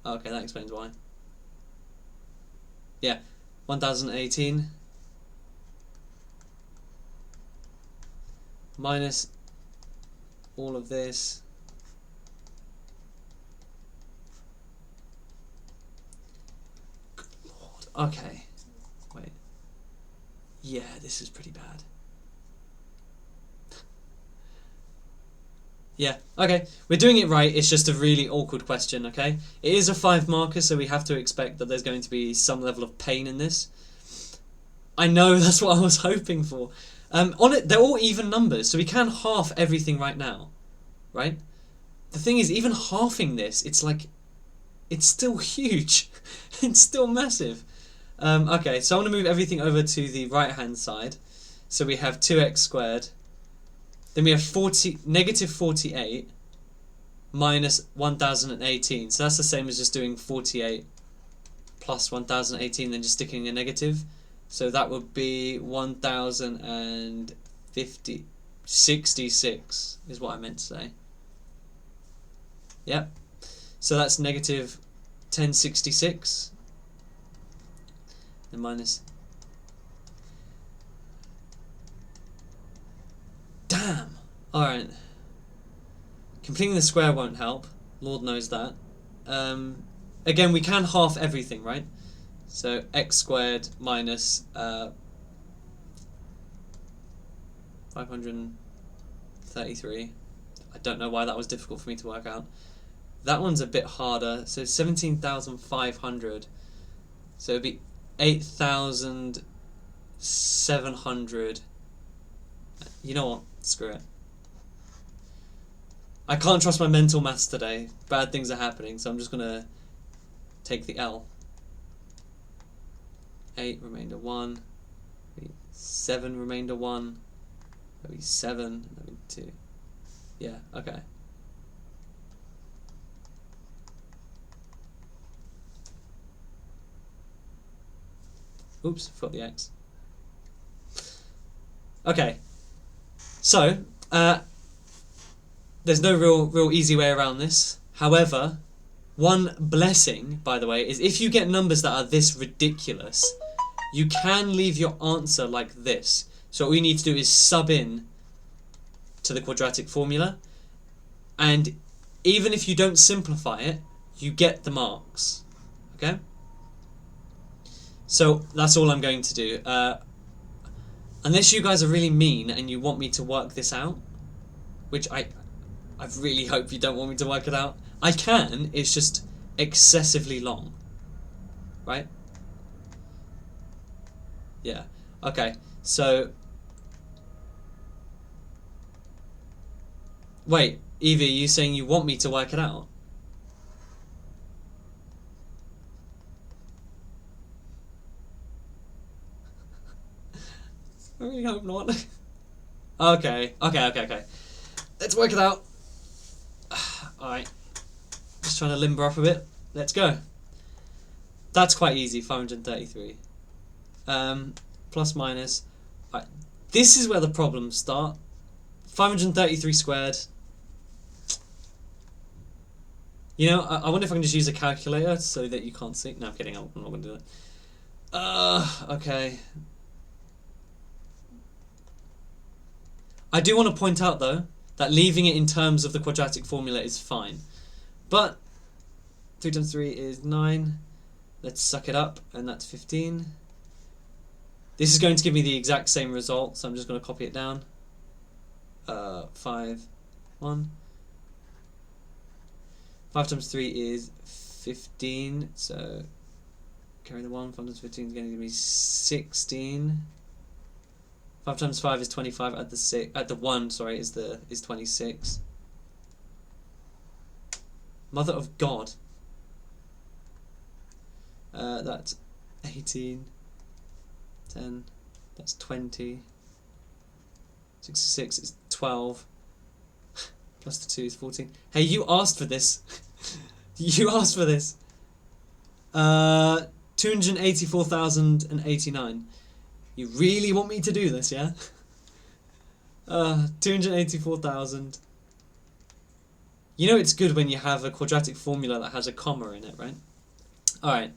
Okay, that explains why. Yeah, 1018 minus all of this good lord. Okay, wait, yeah, this is pretty bad. Yeah, okay, we're doing it right, it's just a really awkward question, okay? It is a 5 marker, so we have to expect that there's going to be some level of pain in this. I know, that's what I was hoping for. On it, they're all even numbers, so we can half everything right now, right? The thing is, even halving this, it's still huge. It's still massive. Okay, so I want to move everything over to the right-hand side. So we have 2x squared. Then we have negative 48 minus 1018. So that's the same as just doing 48 plus 1018, then just sticking a negative. So that would be 1066 is what I meant to say. Yep. So that's negative 1066. And minus. Damn! Alright. Completing the square won't help. Lord knows that. Again, we can half everything, right? So x squared minus 533. I don't know why that was difficult for me to work out. That one's a bit harder. So 17,500. So it'd be 8,700. You know what? Screw it. I can't trust my mental maths today. Bad things are happening, so I'm just gonna take the L. 8 remainder 1. 7 remainder 1. Maybe 7. Maybe 2. Yeah. Okay. Oops, forgot the X. Okay. So, there's no real easy way around this. However, one blessing, by the way, is if you get numbers that are this ridiculous, you can leave your answer like this. So all you need to do is sub in to the quadratic formula, and even if you don't simplify it, you get the marks. Okay? So that's all I'm going to do. Unless you guys are really mean and you want me to work this out, which I really hope you don't want me to work it out. I can, it's just excessively long. Right? Yeah. Okay, so... Wait, Evie, are you saying you want me to work it out? I really hope not. Okay. Let's work it out. Alright. Just trying to limber up a bit. Let's go. That's quite easy, 533. Plus minus. Right. This is where the problems start. 533 squared. You know, I wonder if I can just use a calculator so that you can't see. No, I'm kidding. I'm not going to do that. Okay. I do want to point out, though, that leaving it in terms of the quadratic formula is fine. But 3 times 3 is 9. Let's suck it up, and that's 15. This is going to give me the exact same result, so I'm just going to copy it down. 5, 1. 5 times 3 is 15, so carry the 1. 5 times 15 is going to give me 16. 5 times 5 is 25. At the 1, sorry, is 26. Mother of God. That's 18. 10. That's 20. 66 is 12. Plus the 2 is 14. Hey, you asked for this. You asked for this. 284,089. You really want me to do this, yeah? 284,000. You know it's good when you have a quadratic formula that has a comma in it, right? Alright.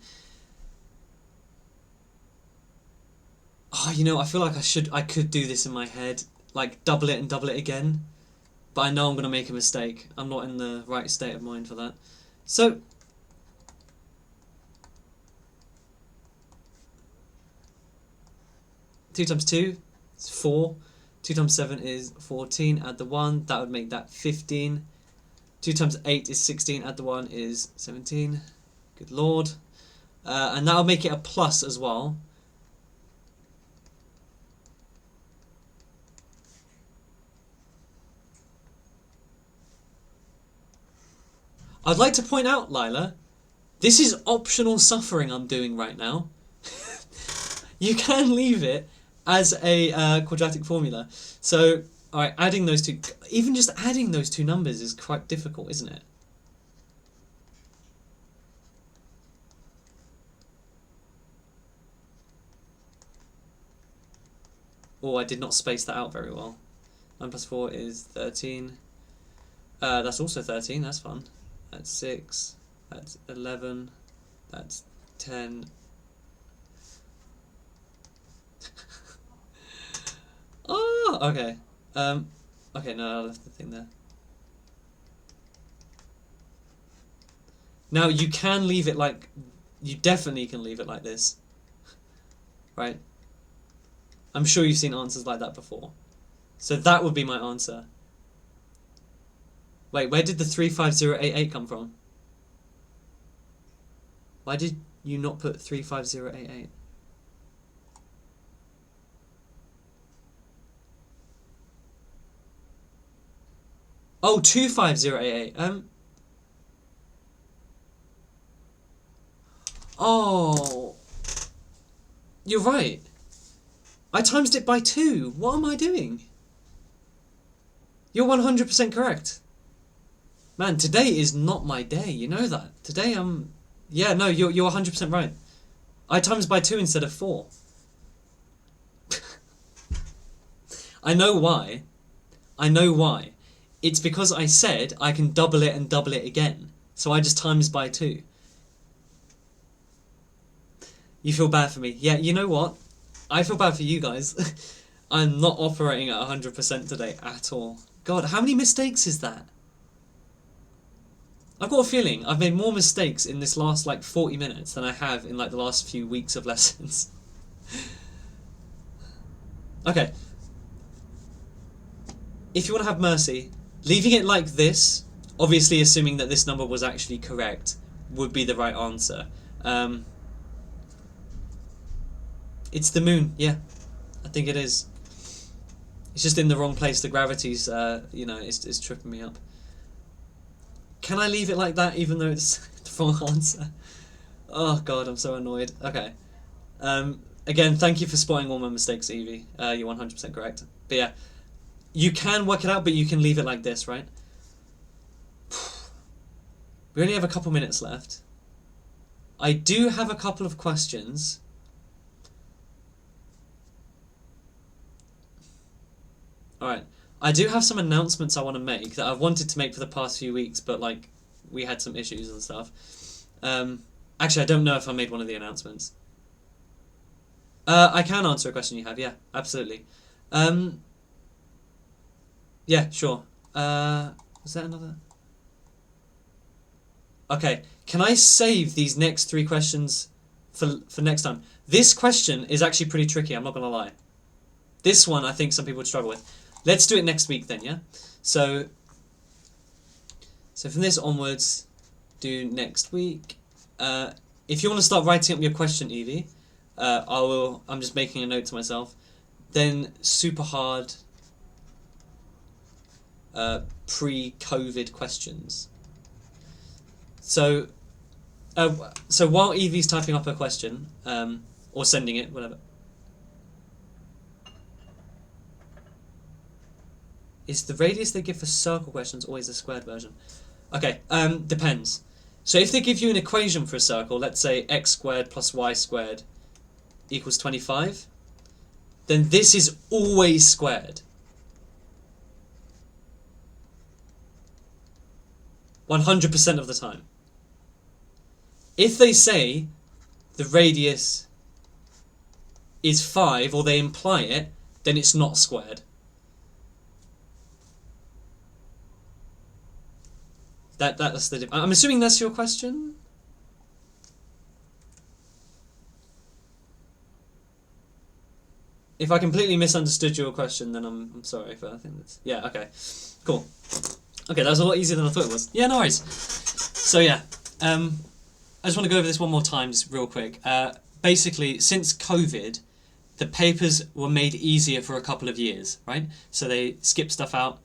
Oh, you know, I feel like I could do this in my head. Like, double it and double it again. But I know I'm going to make a mistake. I'm not in the right state of mind for that. So... 2 times 2 is 4. 2 times 7 is 14. Add the 1. That would make that 15. 2 times 8 is 16. Add the 1 is 17. Good lord. And that will make it a plus as well. I'd like to point out, Lila, this is optional suffering I'm doing right now. You can leave it as a quadratic formula. So, alright, adding those two, even just adding those two numbers is quite difficult, isn't it? Oh, I did not space that out very well. 9 plus 4 is 13. That's also 13, that's fun. That's 6, that's 11, that's 10. Oh, okay. Okay, no, I left the thing there. Now, you can leave it like... You definitely can leave it like this. Right? I'm sure you've seen answers like that before. So that would be my answer. Wait, where did the 35088 come from? Why did you not put 35088? Oh, 25088. Oh. You're right. I times it by 2. What am I doing? You're 100% correct. Man, today is not my day. You know that. Today I'm... Yeah, no, you're 100% right. I times by 2 instead of 4. I know why. I know why. It's because I said I can double it and double it again. So I just times by 2. You feel bad for me. Yeah, you know what? I feel bad for you guys. I'm not operating at 100% today at all. God, how many mistakes is that? I've got a feeling I've made more mistakes in this last like 40 minutes than I have in like the last few weeks of lessons. Okay. If you want to have mercy, leaving it like this, obviously assuming that this number was actually correct, would be the right answer. It's the moon, yeah. I think it is. It's just in the wrong place. The gravity's, is tripping me up. Can I leave it like that even though it's the wrong answer? Oh god, I'm so annoyed. Okay. Again, thank you for spotting all my mistakes, Evie. You're 100% correct. But yeah, you can work it out, but you can leave it like this, right? We only have a couple minutes left. I do have a couple of questions. Alright. I do have some announcements I want to make that I've wanted to make for the past few weeks, but like we had some issues and stuff. Actually, I don't know if I made one of the announcements. I can answer a question you have, yeah, absolutely. Yeah, sure. Was that another? Okay, can I save these next 3 questions for next time? This question is actually pretty tricky, I'm not going to lie. This one I think some people would struggle with. Let's do it next week then, yeah? So from this onwards, do next week. If you want to start writing up your question, Evie, I'm just making a note to myself. Then super hard pre-COVID questions. So while Evie's typing up her question, or sending it, whatever. Is the radius they give for circle questions always a squared version? Okay, depends. So if they give you an equation for a circle, let's say x squared plus y squared equals 25, then this is always squared. 100% of the time. If they say the radius is 5, or they imply it, then it's not squared. That's the. I'm assuming that's your question. If I completely misunderstood your question, then I'm sorry. But I think that's okay. Cool. Okay, that was a lot easier than I thought it was. Yeah, no worries. So yeah, I just want to go over this one more time, just real quick. Basically, since COVID, the papers were made easier for a couple of years, right? So they skipped stuff out.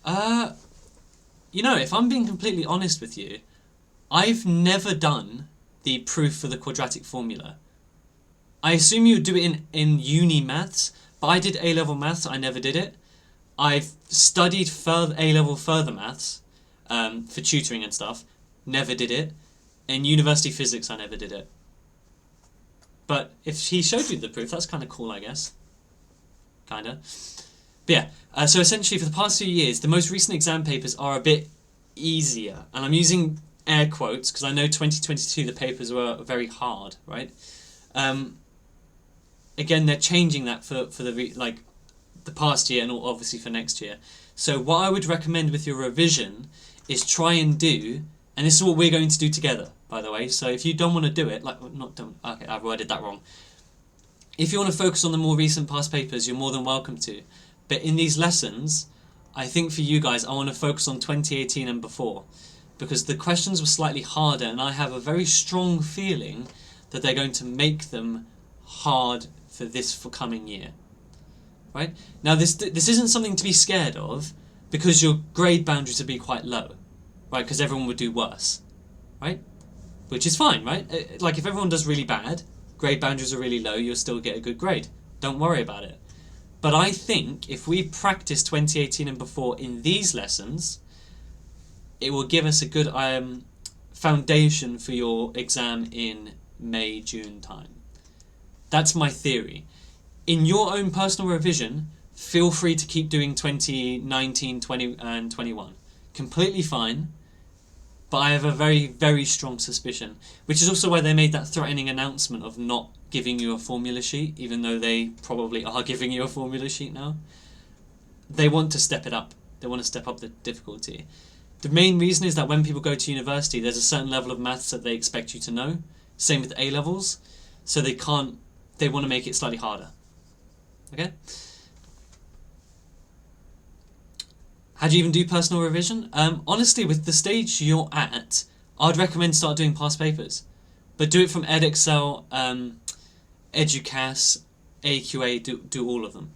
Uh, if I'm being completely honest with you, I've never done the proof for the quadratic formula. I assume you would do it in uni maths, but I did A-level maths, I never did it. I've studied A-level further maths for tutoring and stuff, never did it. In university physics, I never did it. But if he showed you the proof, that's kind of cool, I guess. Kinda. But yeah, so essentially for the past few years, the most recent exam papers are a bit easier. And I'm using air quotes because I know 2022 the papers were very hard, right? Again, they're changing that for the past year and obviously for next year. So what I would recommend with your revision is try and do, and this is what we're going to do together, by the way. So if you don't want to do it, okay, I worded that wrong. If you want to focus on the more recent past papers, you're more than welcome to. But in these lessons, I think for you guys, I want to focus on 2018 and before, because the questions were slightly harder, and I have a very strong feeling that they're going to make them hard for this coming year. Right? Now, this isn't something to be scared of, because your grade boundaries would be quite low, right? Because everyone would do worse, right? Which is fine, right? Like if everyone does really bad, grade boundaries are really low, you'll still get a good grade. Don't worry about it. But I think if we practice 2018 and before in these lessons, it will give us a good foundation for your exam in May, June time. That's my theory. In your own personal revision, feel free to keep doing 2019, 20 and 21. Completely fine. But I have a very, very strong suspicion, which is also why they made that threatening announcement of not giving you a formula sheet, even though they probably are giving you a formula sheet now. They want to step it up. They want to step up the difficulty. The main reason is that when people go to university, there's a certain level of maths that they expect you to know. Same with A-levels. So they want to make it slightly harder. Okay? How do you even do personal revision? Honestly, with the stage you're at, I'd recommend start doing past papers. But do it from Edexcel, Educas, AQA, do all of them.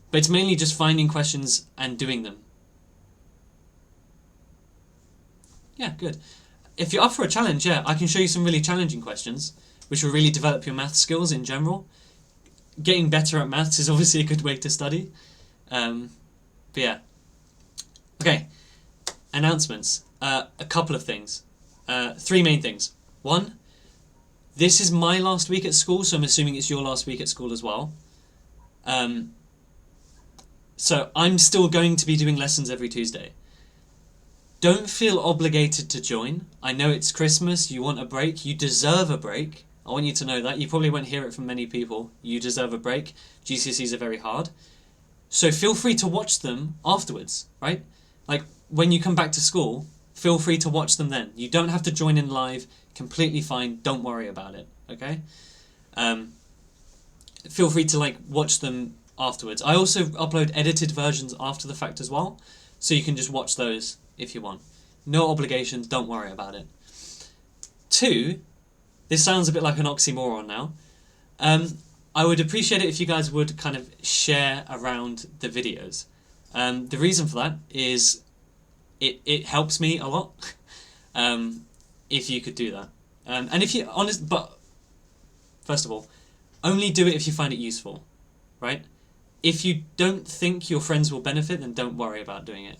But it's mainly just finding questions and doing them. Yeah, good. If you're up for a challenge, yeah, I can show you some really challenging questions, which will really develop your math skills in general. Getting better at maths is obviously a good way to study. But yeah. Okay. Announcements. A couple of things. 3 main things. 1, this is my last week at school, so I'm assuming it's your last week at school as well. So I'm still going to be doing lessons every Tuesday. Don't feel obligated to join. I know it's Christmas, you want a break, you deserve a break. I want you to know that. You probably won't hear it from many people. You deserve a break. GCSEs are very hard. So feel free to watch them afterwards, right? Like when you come back to school, feel free to watch them then. You don't have to join in live, completely fine, don't worry about it, okay? Feel free to watch them afterwards. I also upload edited versions after the fact as well, so you can just watch those if you want. No obligations, don't worry about it. 2, this sounds a bit like an oxymoron now. I would appreciate it if you guys would kind of share around the videos. The reason for that is it helps me a lot. If you could do that. And if you're honest, but first of all, only do it if you find it useful, right? If you don't think your friends will benefit, then don't worry about doing it.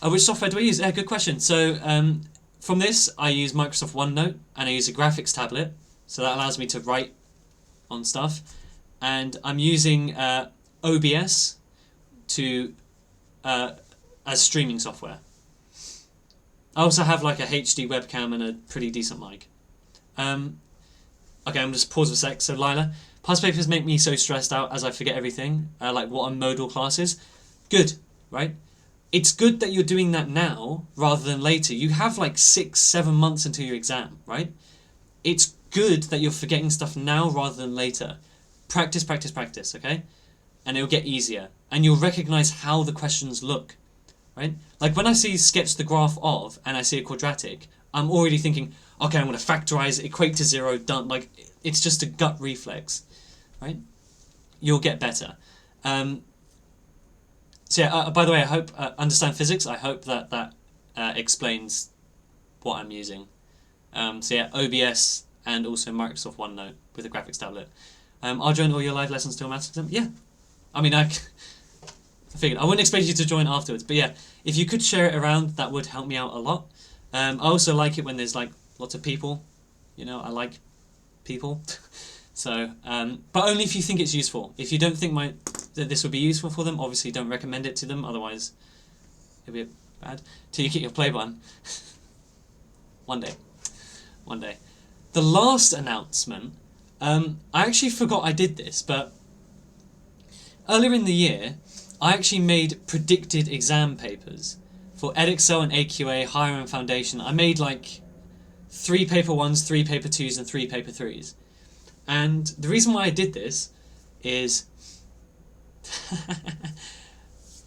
Which software do I use? Good question. So from this, I use Microsoft OneNote, and I use a graphics tablet, so that allows me to write on stuff. And I'm using OBS as streaming software. I also have like a HD webcam and a pretty decent mic. Okay, I'm just pause for a sec. So Lila, past papers make me so stressed out as I forget everything, like what a modal class is. Good, right? It's good that you're doing that now rather than later. You have like 6-7 months until your exam, right? It's good that you're forgetting stuff now rather than later. Practice, practice, practice, okay? And it'll get easier. And you'll recognise how the questions look, right? Like when I see sketch the graph of and I see a quadratic, I'm already thinking, okay, I'm going to factorise, equate to 0, done. Like, it's just a gut reflex, right? You'll get better. So yeah, by the way, I hope understand physics. I hope that explains what I'm using. So yeah, OBS and also Microsoft OneNote with a graphics tablet. I'll join all your live lessons till maths exam. Yeah, I mean I figured I wouldn't expect you to join afterwards, but yeah, if you could share it around, that would help me out a lot. I also like it when there's like lots of people. You know, I like people. So, but only if you think it's useful. If you don't think that this would be useful for them, obviously don't recommend it to them. Otherwise, it'll be bad. Till you hit your play button. One day. The last announcement. I actually forgot I did this, but earlier in the year, I actually made predicted exam papers for Edexcel and AQA, Higher and Foundation. I made like 3 paper 1s, 3 paper 2s, and 3 paper 3s. And the reason why I did this is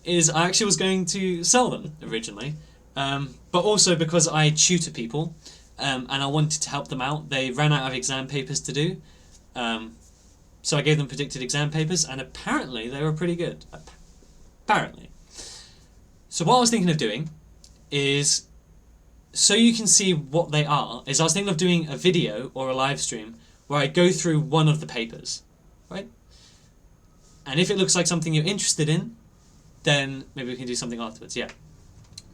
I actually was going to sell them originally, but also because I tutor people and I wanted to help them out. They ran out of exam papers to do, so I gave them predicted exam papers, and apparently they were pretty good. Apparently. So what I was thinking of doing is, so you can see what they are, I was thinking of doing a video or a live stream where I go through one of the papers, right? And if it looks like something you're interested in, then maybe we can do something afterwards, yeah.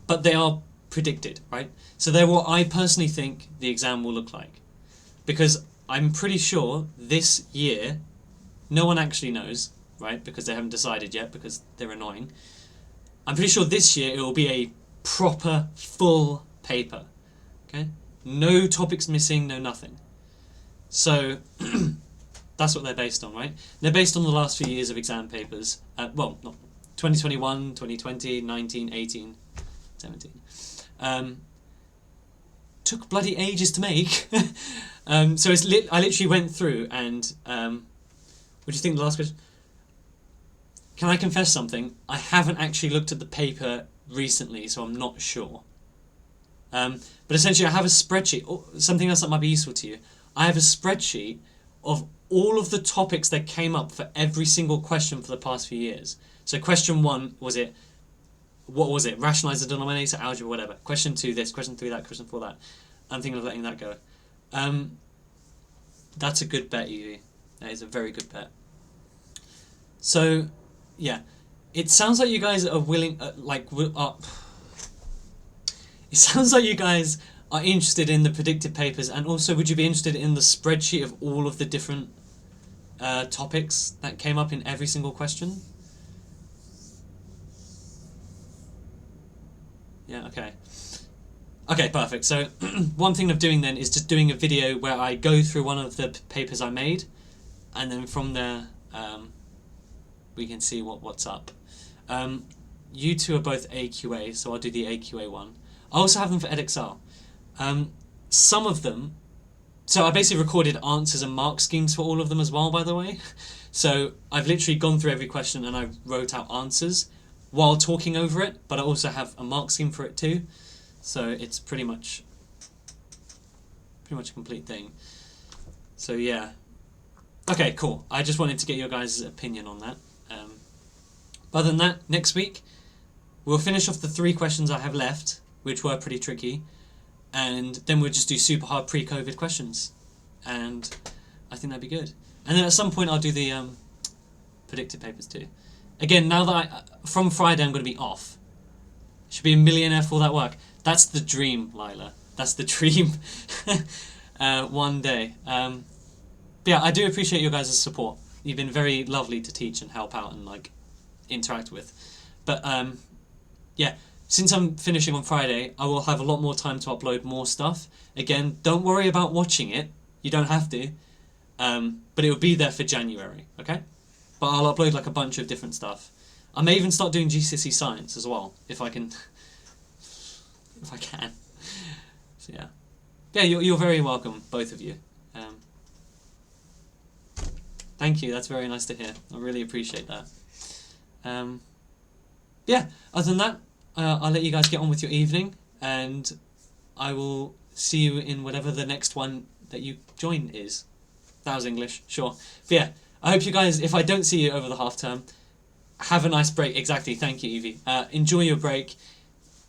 But they are predicted, right? So they're what I personally think the exam will look like. Because I'm pretty sure this year, no one actually knows, right? Because they haven't decided yet, because they're annoying. I'm pretty sure this year it will be a proper, full paper, okay? No topics missing, no nothing. So, that's what they're based on, right? They're based on the last few years of exam papers. Well, not 2021, 2020, 19, 18, 17. Took bloody ages to make. So I literally went through and... what do you think the last question? Can I confess something? I haven't actually looked at the paper recently, so I'm not sure. But essentially I have a spreadsheet. Something else that might be useful to you. I have a spreadsheet of all of the topics that came up for every single question for the past few years. So question 1 was it, what was it? Rationalize the denominator, algebra, whatever. Question 2 this, question 3 that, question 4 that. I'm thinking of letting that go. That's a good bet, Evie. That is a very good bet. So, yeah. It sounds like you guys are willing, it sounds like you guys are interested in the predicted papers, and also would you be interested in the spreadsheet of all of the different topics that came up in every single question? Yeah, okay. Okay, perfect. So one thing of doing then is just doing a video where I go through one of the papers I made, and then from there we can see what's up. You two are both AQA, so I'll do the AQA one. I also have them for Edexcel. Some of them, so I basically recorded answers and mark schemes for all of them as well, by the way. So I've literally gone through every question and I wrote out answers while talking over it, but I also have a mark scheme for it too. So it's pretty much a complete thing. So yeah. Okay, cool. I just wanted to get your guys' opinion on that. But other than that, next week we'll finish off the 3 questions I have left, which were pretty tricky, and then we'll just do super hard pre-COVID questions, and I think that'd be good. And then at some point I'll do the predicted papers too. Again, now that from Friday I'm going to be off. Should be a millionaire for all that work. That's the dream, Lila. That's the dream. One day. But yeah, I do appreciate your guys' support. You've been very lovely to teach and help out and like interact with. But yeah, since I'm finishing on Friday, I will have a lot more time to upload more stuff. Again, don't worry about watching it. You don't have to. But it will be there for January, okay? But I'll upload like a bunch of different stuff. I may even start doing GCSE science as well, if I can. If I can. So yeah. Yeah, you're very welcome, both of you. Thank you, that's very nice to hear. I really appreciate that. Yeah, other than that, I'll let you guys get on with your evening, and I will see you in whatever the next one that you join is. That was English, sure. But yeah, I hope you guys, if I don't see you over the half term, have a nice break. Exactly. Thank you, Evie. Enjoy your break.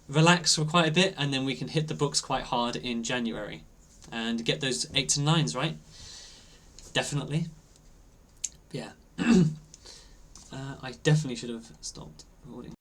Relax for quite a bit, and then we can hit the books quite hard in January and get those 8s and 9s, right? Definitely. Yeah. I definitely should have stopped recording.